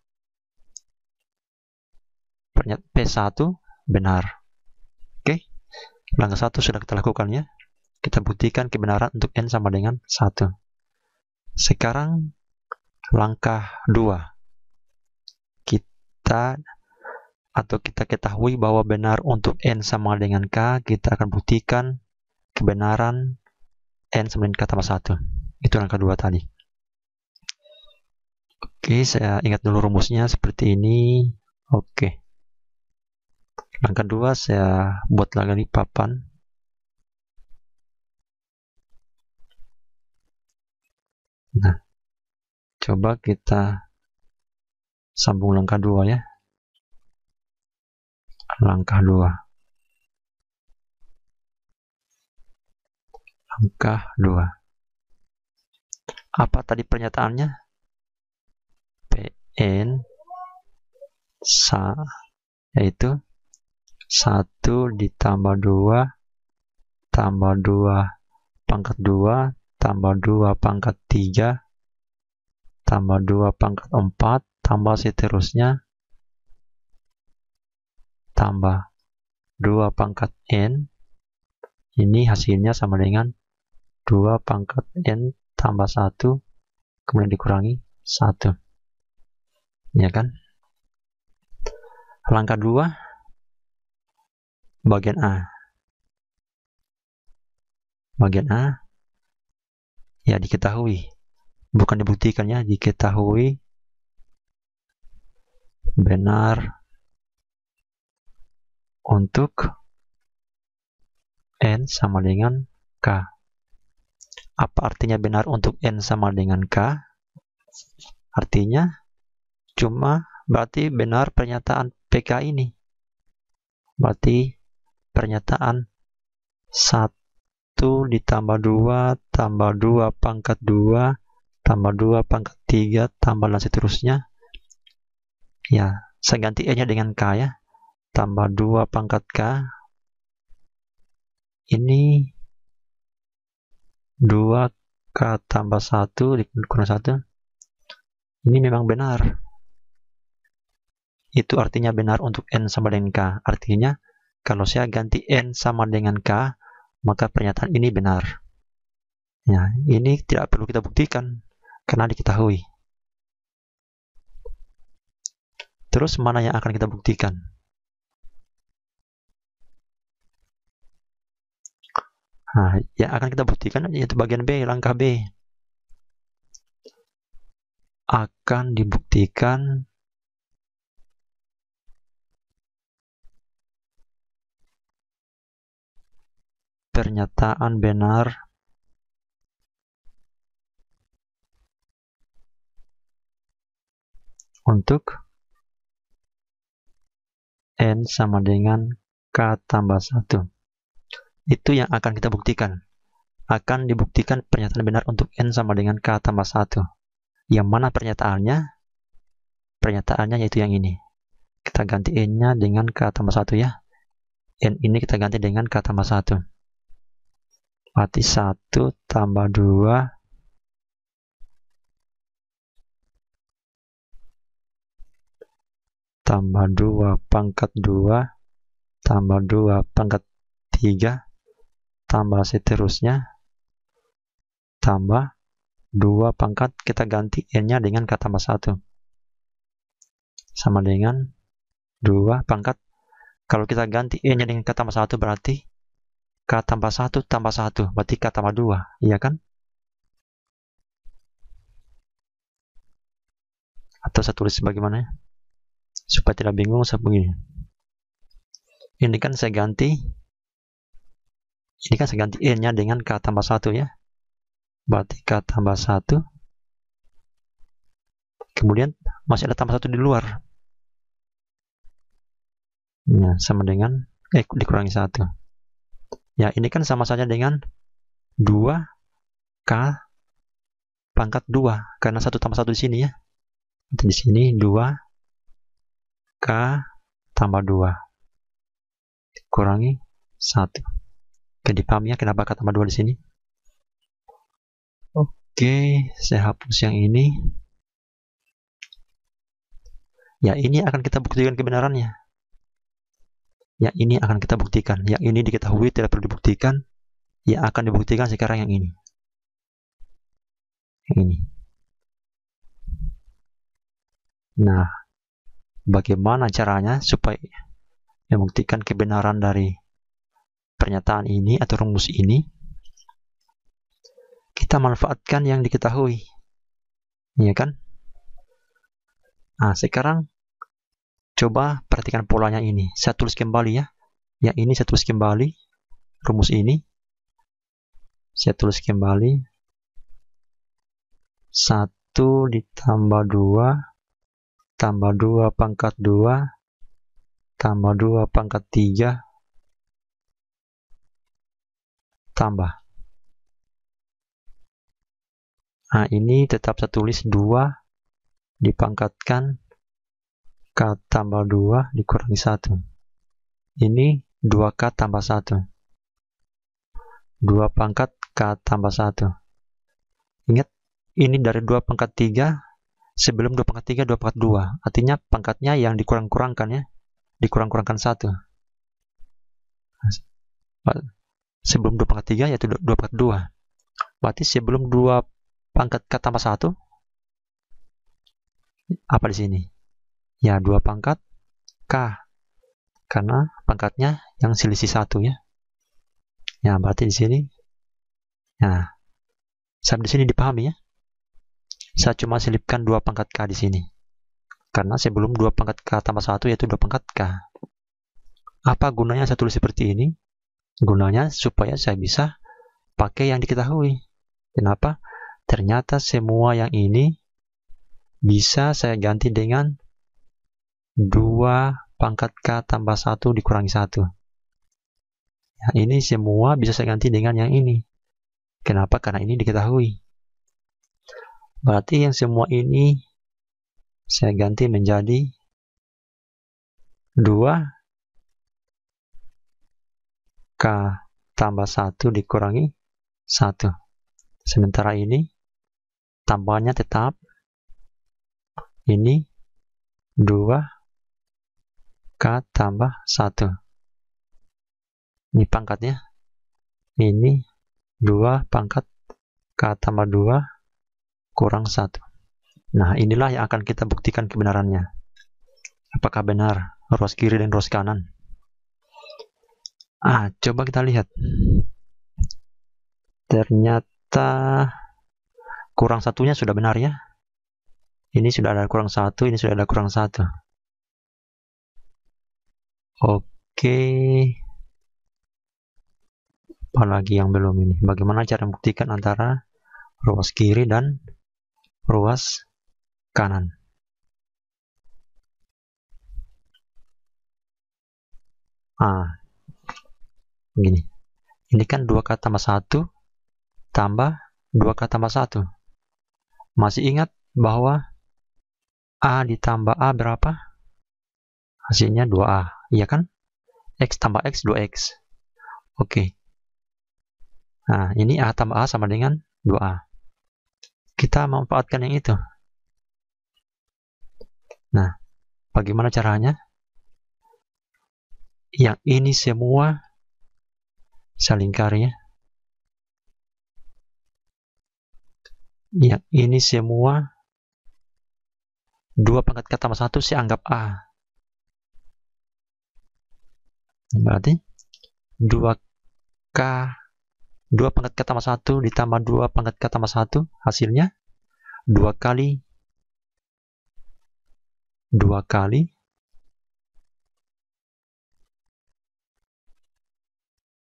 P1 benar. Oke, langkah 1 sudah kita lakukan ya. Kita buktikan kebenaran untuk n sama dengan 1. Sekarang langkah 2. Kita ketahui bahwa benar untuk n sama dengan k, kita akan buktikan kebenaran n sama dengan k tambah 1. Itu langkah 2 tadi. Oke, saya ingat dulu rumusnya seperti ini. Oke. Langkah 2 saya buat lagi di papan. Nah, coba kita sambung langkah 2 ya. Langkah 2. Langkah 2. Apa tadi pernyataannya? Pn yaitu 1 ditambah 2 tambah 2 pangkat 2 tambah 2 pangkat 3 tambah 2 pangkat 4 tambah seterusnya tambah 2 pangkat n. Ini hasilnya sama dengan 2 pangkat n tambah 1 kemudian dikurangi 1. Ya kan? Langkah 2 bagian A. Bagian A ya diketahui, bukan dibuktikan ya, diketahui benar untuk n sama dengan k. Apa artinya benar untuk n sama dengan k? Artinya cuma berarti benar pernyataan PK ini. Berarti pernyataan 1 ditambah 2 tambah 2 pangkat 2 tambah 2 pangkat 3 tambah dan seterusnya. Ya, saya ganti n-nya dengan k ya. Tambah 2 pangkat k. Ini 2k tambah 1 dikurang 1. Ini memang benar. Itu artinya benar untuk n sama dengan k. Artinya, kalau saya ganti n sama dengan k, maka pernyataan ini benar. Ya, ini tidak perlu kita buktikan, karena diketahui. Terus, mana yang akan kita buktikan? Nah, yang akan kita buktikan yaitu bagian B, langkah B. Akan dibuktikan pernyataan benar untuk n sama dengan k tambah 1. Itu yang akan kita buktikan. Akan dibuktikan pernyataan benar untuk n sama dengan k tambah 1. Yang mana pernyataannya? Pernyataannya yaitu yang ini. Kita ganti n-nya dengan k tambah 1 ya. N ini kita ganti dengan k tambah 1. Berarti 1 tambah 2 tambah 2 pangkat 2 tambah 2 pangkat 3 tambah seterusnya, tambah 2 pangkat, kita ganti n-nya dengan k tambah 1. Sama dengan 2 pangkat. Kalau kita ganti n-nya dengan k tambah 1, berarti k tambah 1 tambah 1, berarti k tambah 2, iya kan? Atau saya tulis bagaimana? Supaya tidak bingung, saya begini. Ini kan saya ganti n-nya dengan k tambah 1 ya. Berarti k tambah 1. Kemudian masih ada tambah 1 di luar. Ya, sama dengan dikurangi 1. Ya, ini kan sama saja dengan 2k pangkat 2, karena 1 tambah 1 di sini ya. Di sini 2k tambah 2 kurangi 1. Oke, dipahami ya kenapa k tambah 2 di sini? Oke, saya hapus yang ini. Ya, ini akan kita buktikan kebenarannya. Ya, ini akan kita buktikan. Yang ini diketahui tidak perlu dibuktikan. Ya, akan dibuktikan sekarang yang ini. Yang ini. Nah, bagaimana caranya supaya membuktikan kebenaran dari pernyataan ini atau rumus ini? Kita manfaatkan yang diketahui. Iya kan? Nah, sekarang coba perhatikan polanya ini. Saya tulis kembali ya. Yang ini saya tulis kembali. Rumus ini. Saya tulis kembali. 1 ditambah 2 tambah 2 pangkat 2 tambah 2 pangkat 3 tambah. Nah, ini tetap saya tulis 2 dipangkatkan k tambah 2 dikurangi 1. Ini 2k tambah 1. 2 pangkat k tambah 1. Ingat, ini dari 2 pangkat 3. Sebelum 2 pangkat 3, 2 pangkat 2. Artinya pangkatnya yang dikurang-kurangkan ya. Dikurang-kurangkan 1. Sebelum 2 pangkat 3 yaitu 2 pangkat 2. Berarti sebelum 2 pangkat k tambah 1, apa di sini? Ya, 2 pangkat k. Karena pangkatnya yang selisih 1 ya. Ya, berarti di sini. Nah, sampai di sini dipahami ya. Saya cuma selipkan 2 pangkat k di sini. Karena sebelum 2 pangkat k tambah 1 yaitu 2 pangkat k. Apa gunanya saya tulis seperti ini? Gunanya supaya saya bisa pakai yang diketahui. Kenapa? Ternyata semua yang ini bisa saya ganti dengan 2 pangkat k tambah 1 dikurangi 1. Ya, ini semua bisa saya ganti dengan yang ini. Kenapa? Karena ini diketahui. Berarti yang semua ini saya ganti menjadi 2k tambah 1 dikurangi 1. Sementara ini tambahannya tetap. Ini 2k tambah 1. Ini pangkatnya. Ini 2 pangkat k tambah 2 kurang 1. Nah, inilah yang akan kita buktikan kebenarannya. Apakah benar ruas kiri dan ruas kanan? Coba kita lihat. Ternyata kurang satunya sudah benar ya. Ini sudah ada kurang 1, ini sudah ada kurang 1. Oke. Apalagi yang belum ini? Bagaimana cara membuktikan antara ruas kiri dan ruas kanan? Begini. Ini kan 2k tambah 1 tambah 2k tambah 1. Masih ingat bahwa A ditambah A berapa? Hasilnya 2A. Iya kan? X tambah X 2X. Oke. Nah, ini A tambah A sama dengan 2A. Kita manfaatkan yang itu. Nah, bagaimana caranya? Yang ini semua Saya lingkari ya. Yang ini semua 2 pangkat K tambah 1 saya anggap A. Berarti 2K 2 pangkat K tambah 1 ditambah 2 pangkat K tambah 1 hasilnya 2 kali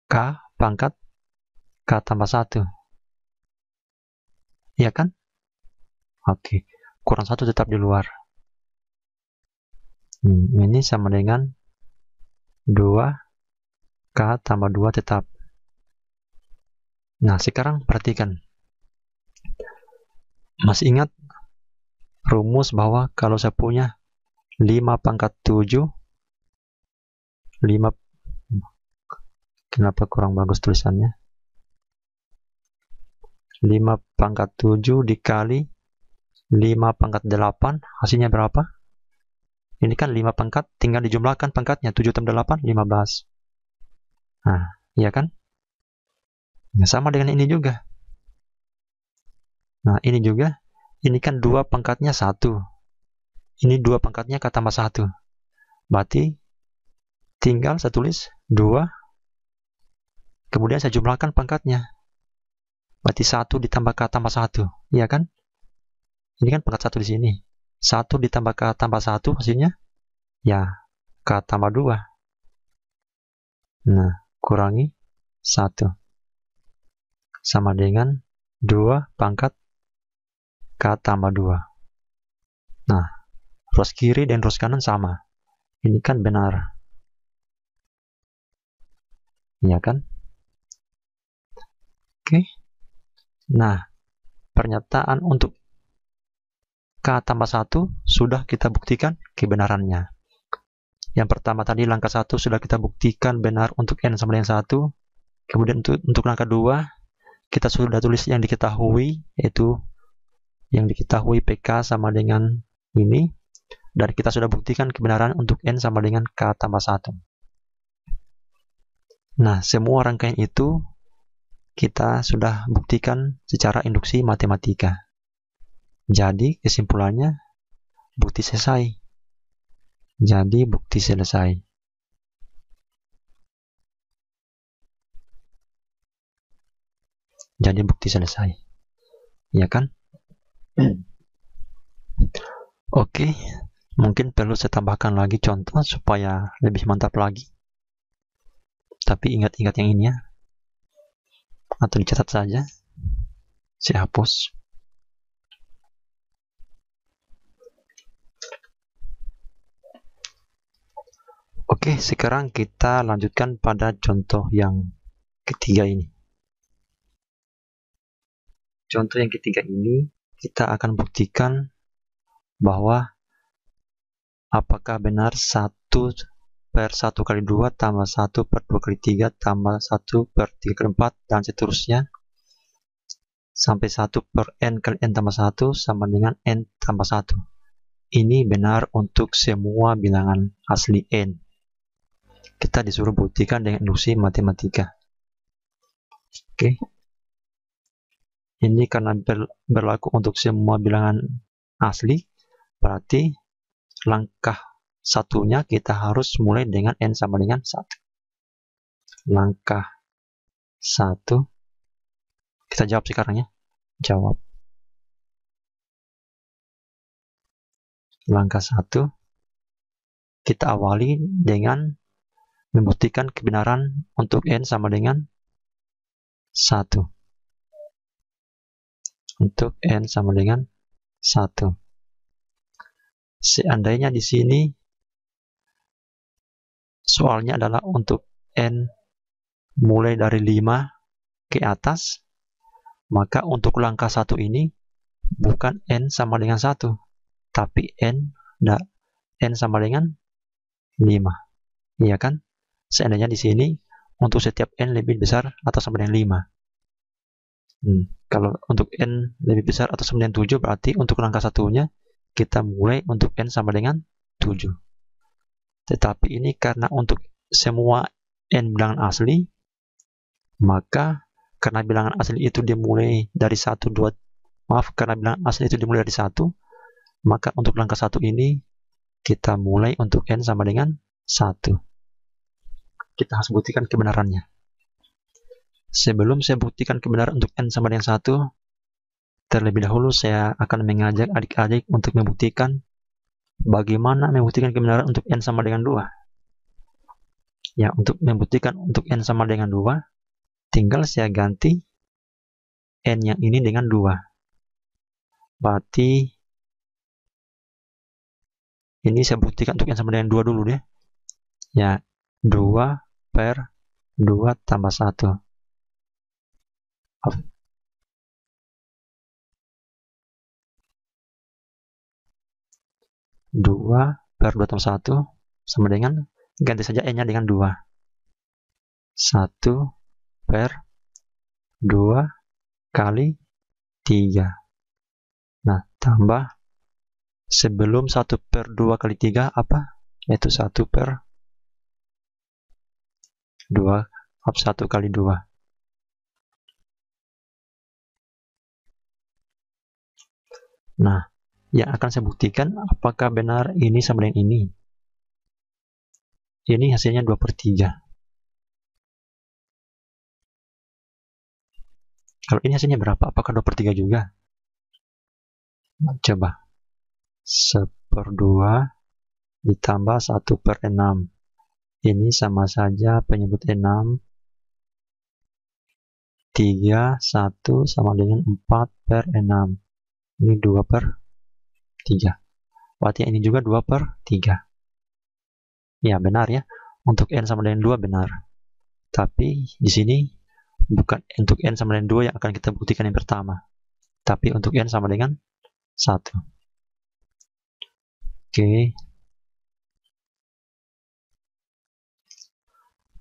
K pangkat K tambah 1. Iya kan? Oke. Kurang 1 tetap di luar. Ini sama dengan 2K tambah 2 tetap. Nah, sekarang perhatikan. Masih ingat rumus bahwa kalau saya punya 5 pangkat 7, 5, kenapa kurang bagus tulisannya? 5 pangkat 7 dikali 5 pangkat 8, hasilnya berapa? Ini kan 5 pangkat, tinggal dijumlahkan pangkatnya, 7 tambah 8, 15. Nah, iya kan? Nah, sama dengan ini juga. Nah, ini juga. Ini kan 2 pangkatnya 1. Ini 2 pangkatnya K tambah 1. Berarti tinggal saya tulis 2. Kemudian saya jumlahkan pangkatnya. Berarti 1 ditambah K tambah 1. Iya kan? Ini kan pangkat 1 di sini. 1 ditambah K tambah 1 hasilnya ya K tambah 2. Nah, kurangi 1. Sama dengan 2 pangkat K tambah 2. Nah, ruas kiri dan ruas kanan sama. Ini kan benar. Iya kan? Oke. Nah, pernyataan untuk K tambah 1 sudah kita buktikan kebenarannya. Yang pertama tadi langkah 1 sudah kita buktikan benar untuk N sama dengan 1. Kemudian untuk langkah 2 kita sudah tulis yang diketahui, yaitu yang diketahui PK sama dengan ini. Dan kita sudah buktikan kebenaran untuk N sama dengan K tambah 1. Nah, semua rangkaian itu kita sudah buktikan secara induksi matematika. Jadi kesimpulannya bukti selesai. Jadi bukti selesai. Jadi bukti selesai. Ya kan? Oke, mungkin perlu saya tambahkan lagi contoh supaya lebih mantap lagi. Tapi ingat-ingat yang ini ya. Atau dicatat saja. Saya hapus. Oke, sekarang kita lanjutkan pada contoh yang ketiga ini. Contoh yang ketiga ini, kita akan buktikan bahwa apakah benar 1 per 1 kali 2 tambah 1 per 2 kali 3 tambah 1 per 3 kali 4 dan seterusnya sampai 1 per N kali N tambah 1 sama dengan N tambah 1. Ini benar untuk semua bilangan asli N. Kita disuruh buktikan dengan induksi matematika. Oke. Ini karena berlaku untuk semua bilangan asli, berarti langkah satunya kita harus mulai dengan N sama dengan 1. Langkah 1. Kita jawab sekarang ya. Jawab. Langkah 1. Kita awali dengan membuktikan kebenaran untuk N sama dengan 1. Untuk N sama dengan 1. Seandainya di sini soalnya adalah untuk N mulai dari 5 ke atas, maka untuk langkah 1 ini bukan N sama dengan 1, tapi N sama dengan 5. Iya kan? Seandainya di sini untuk setiap N lebih besar atau sama dengan 5. Kalau untuk N lebih besar atau sama dengan 7, berarti untuk langkah satunya kita mulai untuk N sama dengan 7. Tetapi ini karena untuk semua N bilangan asli, Maka karena bilangan asli itu dimulai dari 1, 2, maaf, karena bilangan asli itu dimulai dari 1, maka untuk langkah 1 ini kita mulai untuk n sama dengan 1. Kita harus buktikan kebenarannya. Sebelum saya buktikan kebenaran untuk n sama dengan 1, terlebih dahulu saya akan mengajak adik-adik untuk membuktikan bagaimana membuktikan kebenaran untuk n sama dengan 2. Ya, untuk membuktikan untuk n sama dengan 2, tinggal saya ganti n yang ini dengan 2. Berarti ini saya buktikan untuk n sama dengan 2 dulu deh. Ya, 2 per 2 tambah 1. 2 per 2 tambah 1 sama dengan, ganti saja n-nya dengan 2. 1 per 2 kali 3. Nah, tambah sebelum 1 per 2 kali 3 apa? Yaitu 1 per 2, 1 kali 2. Nah, yang akan saya buktikan apakah benar ini sama dengan ini. Ini hasilnya 2 per 3. Kalau ini hasilnya berapa? Apakah 2 per 3 juga? Nah, coba. 1 per 2 ditambah 1 per 6. Ini sama saja penyebut 6. 3, 1 sama dengan 4 per 6. Ini 2 per 3. Berarti ini juga 2 per 3. Ya, benar ya. Untuk n sama dengan 2 benar. Tapi di sini bukan untuk n sama dengan 2 yang akan kita buktikan yang pertama. Tapi untuk n sama dengan 1. Oke.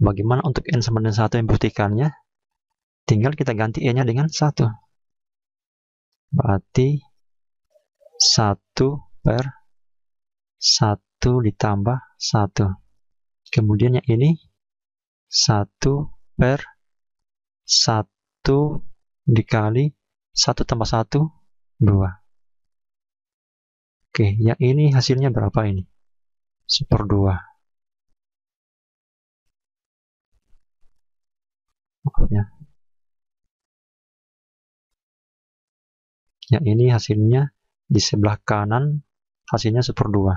Bagaimana untuk n sama dengan 1 yang buktikannya? Tinggal kita ganti n-nya dengan 1. Berarti 1 per 1 ditambah 1. Kemudian yang ini 1 per 1 dikali 1 tambah 1, 2. Oke, yang ini hasilnya berapa ini? 1/2. Maaf ya. Yang ini hasilnya di sebelah kanan hasilnya 1/2.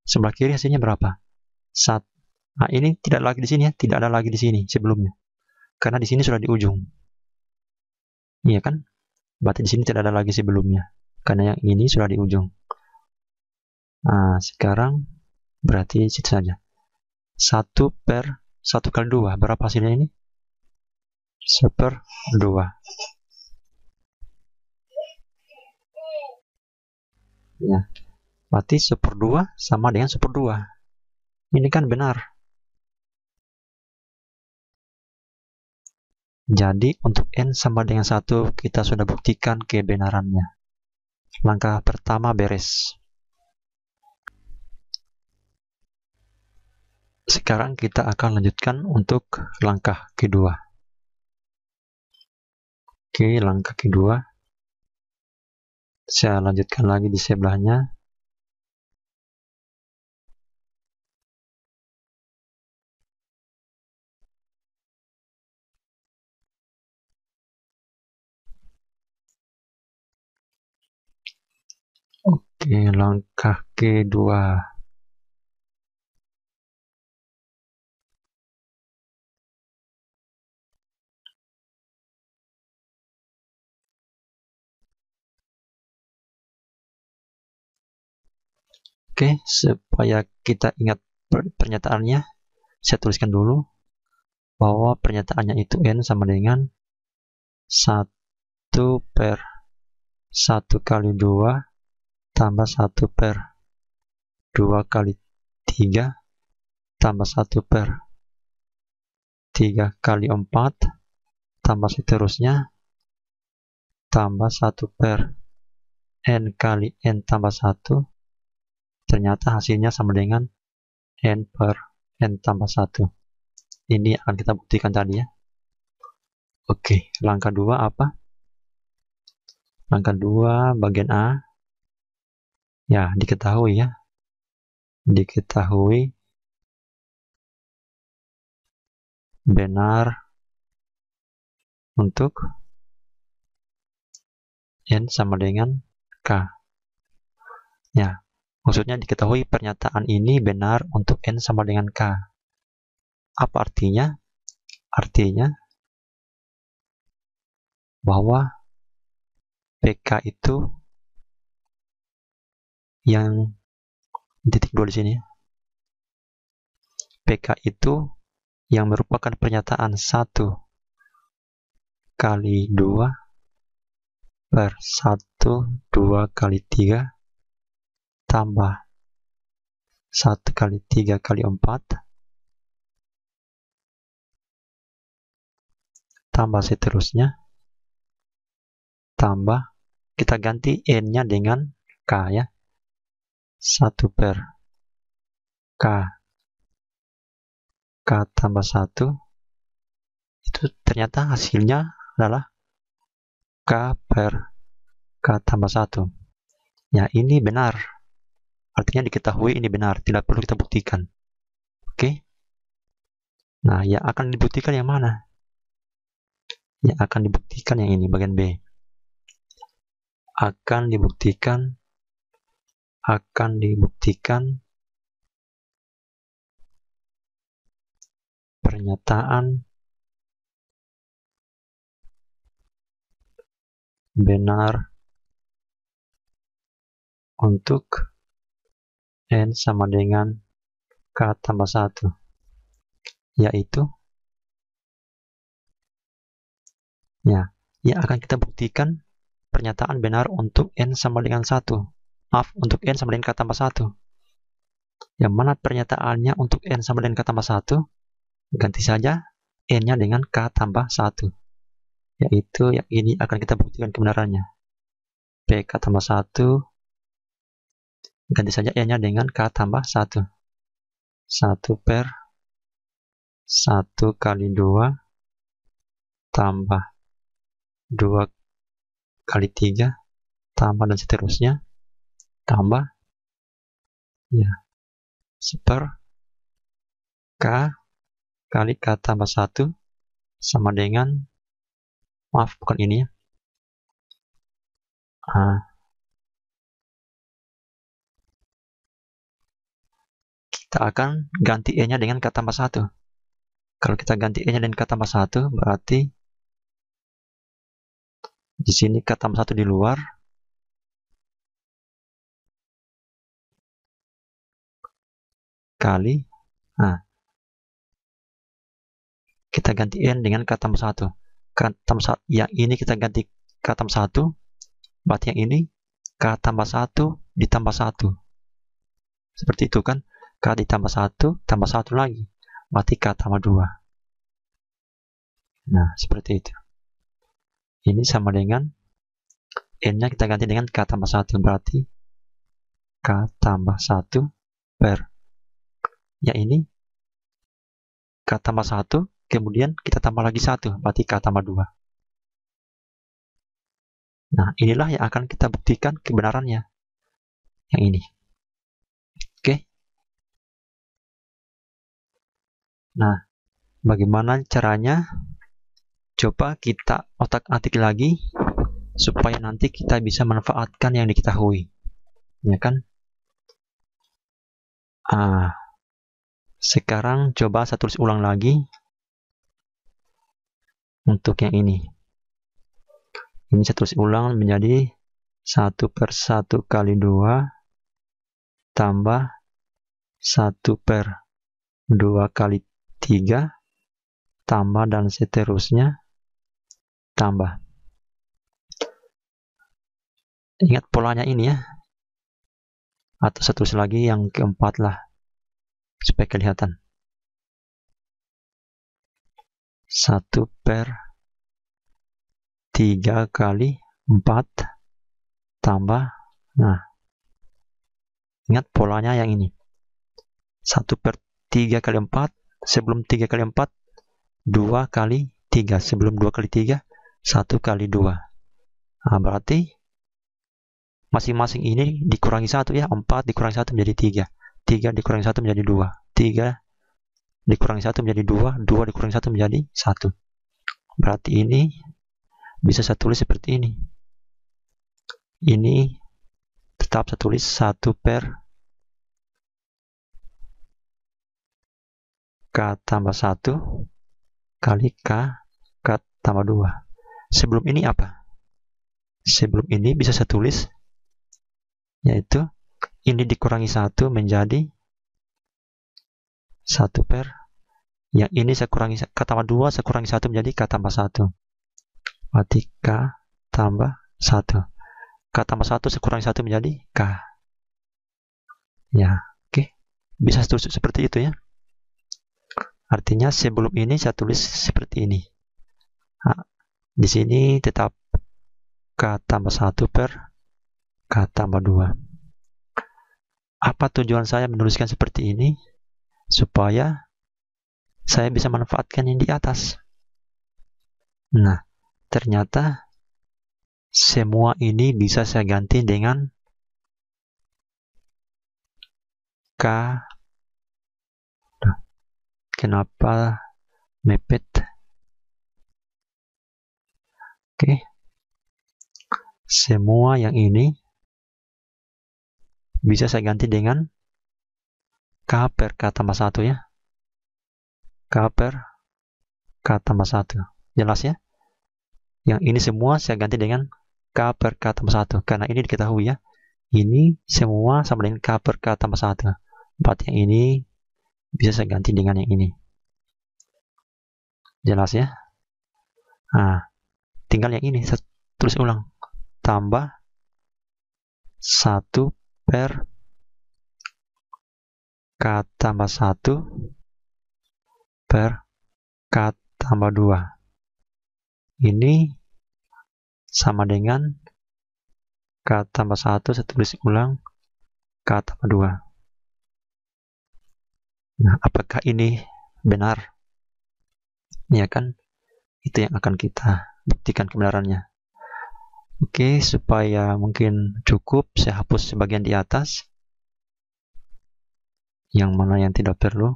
Sebelah kiri hasilnya berapa? 1. Nah, ini tidak lagi di sini ya, tidak ada lagi di sini sebelumnya. Karena di sini sudah di ujung. Iya kan? Berarti di sini tidak ada lagi sebelumnya. Karena yang ini sudah di ujung. Nah, sekarang berarti situ saja. 1 per 1 kali 2. Berapa hasilnya ini? 1/2. Ya, berarti 1/2 sama dengan 1/2. Ini kan benar. Jadi untuk n sama dengan 1 kita sudah buktikan kebenarannya. Langkah pertama beres. Sekarang kita akan lanjutkan untuk langkah kedua. Oke, langkah kedua. Saya lanjutkan lagi di sebelahnya. Oke, langkah kedua. Oke, supaya kita ingat pernyataannya, saya tuliskan dulu bahwa pernyataannya itu n sama dengan 1 per 1 kali 2 tambah 1 per 2 kali 3 tambah 1 per 3 kali 4 tambah seterusnya tambah 1 per n kali n tambah 1. Ternyata hasilnya sama dengan n per n tambah 1. Ini akan kita buktikan tadi ya. Oke, langkah 2 apa? Langkah 2 bagian A. Ya, diketahui ya. Diketahui benar untuk N sama dengan K. Ya, maksudnya diketahui pernyataan ini benar untuk N sama dengan K. Apa artinya? Artinya bahwa PK itu yang titik 2 di sini. PK itu yang merupakan pernyataan 1 kali 2 per 1, 2 kali 3 tambah 1 kali 3 kali 4 tambah seterusnya, tambah, kita ganti N-nya dengan K ya. 1 per K, K tambah 1, itu ternyata hasilnya adalah K per K tambah 1. Ya, ini benar. Artinya diketahui ini benar, tidak perlu kita buktikan. Oke? Nah, yang akan dibuktikan yang mana? Yang akan dibuktikan yang ini, bagian B. Akan dibuktikan pernyataan benar untuk N sama dengan K tambah 1, yaitu ya, yang akan kita buktikan pernyataan benar untuk N sama dengan 1. Maaf, untuk N sama dengan K tambah 1. Yang mana pernyataannya untuk N sama dengan K tambah 1, ganti saja N-nya dengan K tambah 1. Yaitu yang ini akan kita buktikan kebenarannya. PK tambah 1, ganti saja N-nya dengan K tambah 1. 1 per 1 kali 2 tambah 2 kali 3 tambah dan seterusnya, tambah ya seper K kali K tambah 1 sama dengan, maaf bukan ini ya, kita akan ganti E nya dengan K tambah 1. Kalau kita ganti E nya dengan K tambah 1, berarti di sini K tambah 1 di luar, kali, nah kita ganti N dengan K tambah 1. K tambah 1, yang ini kita ganti K tambah 1, berarti yang ini K tambah 1 ditambah 1. Seperti itu kan, K ditambah 1 tambah 1 lagi, berarti K tambah 2. Nah, seperti itu. Ini sama dengan N-nya kita ganti dengan K tambah 1, berarti K tambah 1 per, ya ini K tambah 1, kemudian kita tambah lagi 1, berarti K tambah 2. Nah, inilah yang akan kita buktikan kebenarannya. Yang ini. Oke. Nah, bagaimana caranya? Coba kita otak-atik lagi supaya nanti kita bisa manfaatkan yang diketahui. Ya kan? Sekarang coba saya tulis ulang lagi untuk yang ini. Ini saya tulis ulang menjadi 1 per 1 kali 2 tambah 1 per 2 kali 3 tambah dan seterusnya, tambah. Ingat polanya ini ya. Atau saya tulis lagi yang keempat lah, supaya kelihatan. 1 per 3 kali 4 tambah, nah ingat polanya yang ini. 1 per 3 kali 4, sebelum 3 kali 4, 2 kali 3. Sebelum 2 kali 3, 1 kali 2. Nah, berarti masing-masing ini dikurangi 1 ya. 4 dikurangi 1 menjadi 3. 3 dikurangi 1 menjadi 2. 3 dikurangi 1 menjadi 2. 2 dikurangi 1 menjadi 1. Berarti ini bisa saya tulis seperti ini. Ini tetap saya tulis 1 per K tambah 1 kali K tambah 2. Sebelum ini apa? Sebelum ini bisa saya tulis, yaitu ini dikurangi 1 menjadi 1 per, yang ini saya kurangi K tambah 2, saya kurangi 1 menjadi K tambah 1. Berarti K tambah 1. K tambah 1 saya kurangi 1 menjadi K. Ya, oke. Bisa tulis seperti itu ya. Artinya sebelum ini saya tulis seperti ini. Nah, di sini tetap K tambah 1 per K tambah 2. Apa tujuan saya menuliskan seperti ini? Supaya saya bisa manfaatkan yang di atas. Nah, ternyata semua ini bisa saya ganti dengan K. Kenapa mepet? Oke. Semua yang ini bisa saya ganti dengan K per K tambah 1 ya. K per K tambah 1. Jelas ya? Yang ini semua saya ganti dengan K per K tambah 1. Karena ini diketahui ya. Ini semua sama dengan K per K tambah 1. Berarti yang ini bisa saya ganti dengan yang ini. Jelas ya? Nah, tinggal yang ini saya tulis ulang. Tambah 1 per K tambah 1 per K tambah 2. Ini sama dengan K tambah 1, saya tulis ulang K tambah 2. Nah, apakah ini benar? Ya kan? Itu yang akan kita buktikan kebenarannya. Oke, supaya mungkin cukup, saya hapus sebagian di atas. Yang mana yang tidak perlu.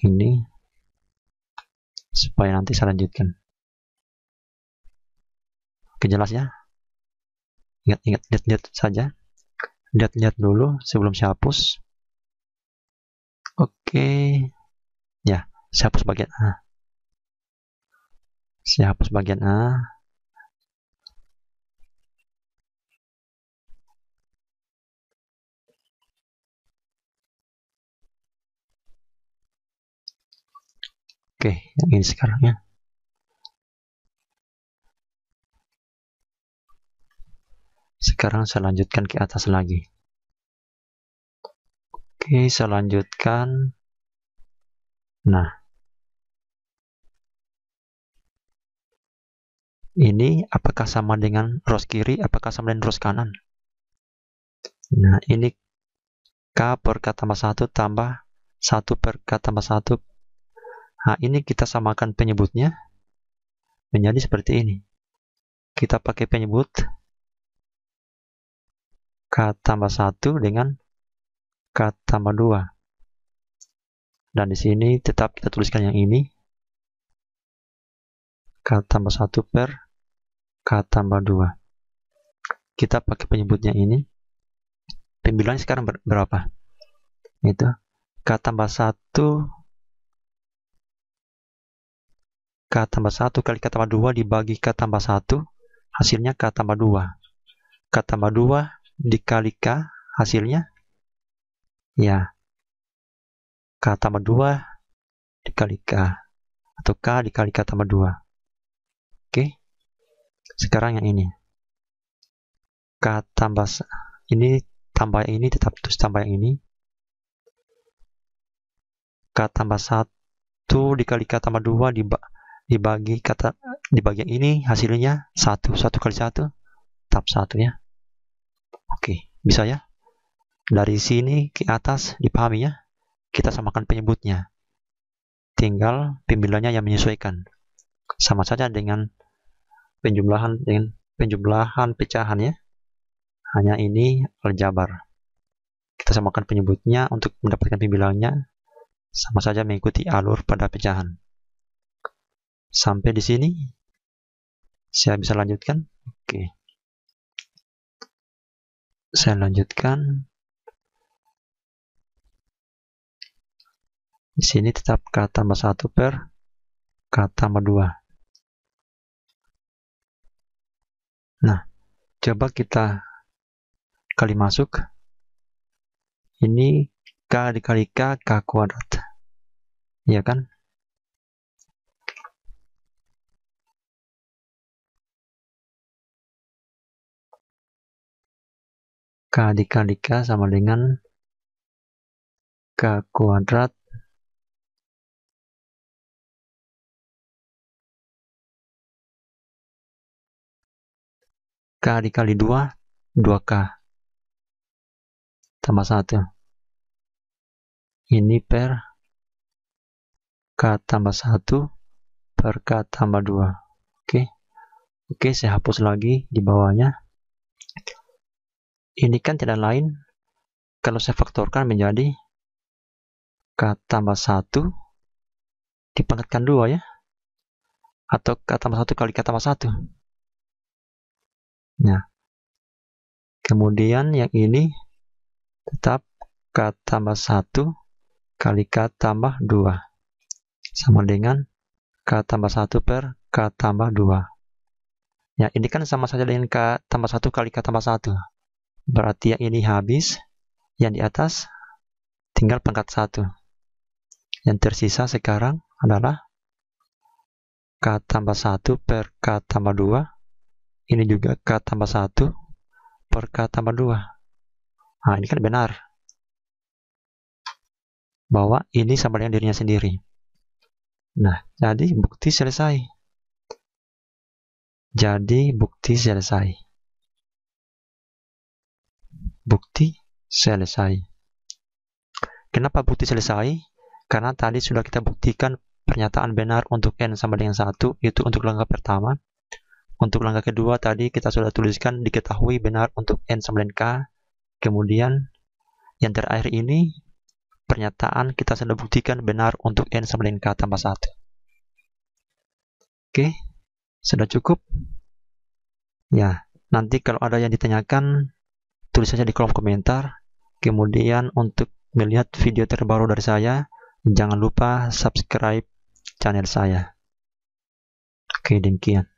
Ini. Supaya nanti saya lanjutkan. Oke, jelas ya? Ingat-ingat, lihat-lihat saja. Lihat-lihat dulu sebelum saya hapus. Oke. Ya, saya hapus bagian A. Saya hapus bagian A. Oke, yang ini sekarang ya. Sekarang saya lanjutkan ke atas lagi. Oke, saya lanjutkan. Nah, ini apakah sama dengan rows kiri? Apakah sama dengan rows kanan? Nah, ini K per K tambah 1 tambah 1 per K tambah 1. Nah, ini kita samakan penyebutnya menjadi seperti ini. Kita pakai penyebut K tambah 1 dengan K tambah 2. Dan di sini tetap kita tuliskan yang ini. K tambah 1 per K tambah 2. Kita pakai penyebutnya ini. Pembilangannya sekarang berapa? Itu K tambah 1 kali K tambah 2 dibagi K tambah 1, hasilnya K tambah 2. K tambah 2 dikali K, hasilnya ya K tambah 2 dikali K, atau K dikali K tambah 2. Oke, sekarang yang ini K tambah ini tambah ini, tetap terus tambah yang ini. K tambah 1 dikali K tambah 2 dibagi yang ini, hasilnya 1 kali 1 tetap 1 ya. Oke, bisa ya. Dari sini ke atas dipahami ya. Kita samakan penyebutnya. tinggal pembilannya yang menyesuaikan. Sama saja dengan penjumlahan pecahan ya. Hanya ini aljabar. Kita samakan penyebutnya untuk mendapatkan pembilannya, sama saja mengikuti alur pada pecahan. Sampai di sini saya bisa lanjutkan. Oke. Saya lanjutkan. Di sini tetap K tambah 1 per K tambah 2. Nah, coba kita kali masuk. Ini K dikali K kuadrat. Ya kan? K dikali K sama dengan K kuadrat K dikali 2, 2K tambah 1. Ini per K tambah 1 per K tambah 2. Oke, saya hapus lagi di bawahnya. Ini kan tidak lain, kalau saya faktorkan menjadi K tambah 1 dipangkatkan 2 ya. Atau K tambah 1 kali K tambah 1. Nah, kemudian yang ini tetap K tambah 1 kali K tambah 2 sama dengan K tambah 1 per K tambah 2. Ya, ini kan sama saja dengan K tambah 1 kali K tambah 1. Berarti yang ini habis, yang di atas tinggal pangkat 1. Yang tersisa sekarang adalah K tambah 1 per K tambah 2. Ini juga K tambah 1 per K tambah 2. Nah, ini kan benar. Bahwa ini sama dengan dirinya sendiri. Nah, jadi bukti selesai. Bukti selesai. Kenapa bukti selesai? Karena tadi sudah kita buktikan pernyataan benar untuk N sama dengan 1, itu untuk langkah pertama. Untuk langkah kedua tadi kita sudah tuliskan diketahui benar untuk N sama dengan K. Kemudian yang terakhir ini pernyataan kita sudah buktikan benar untuk N sama dengan K tambah 1. Oke, sudah cukup? Ya, nanti kalau ada yang ditanyakan, tulis saja di kolom komentar. Kemudian untuk melihat video terbaru dari saya, jangan lupa subscribe channel saya. Oke, demikian.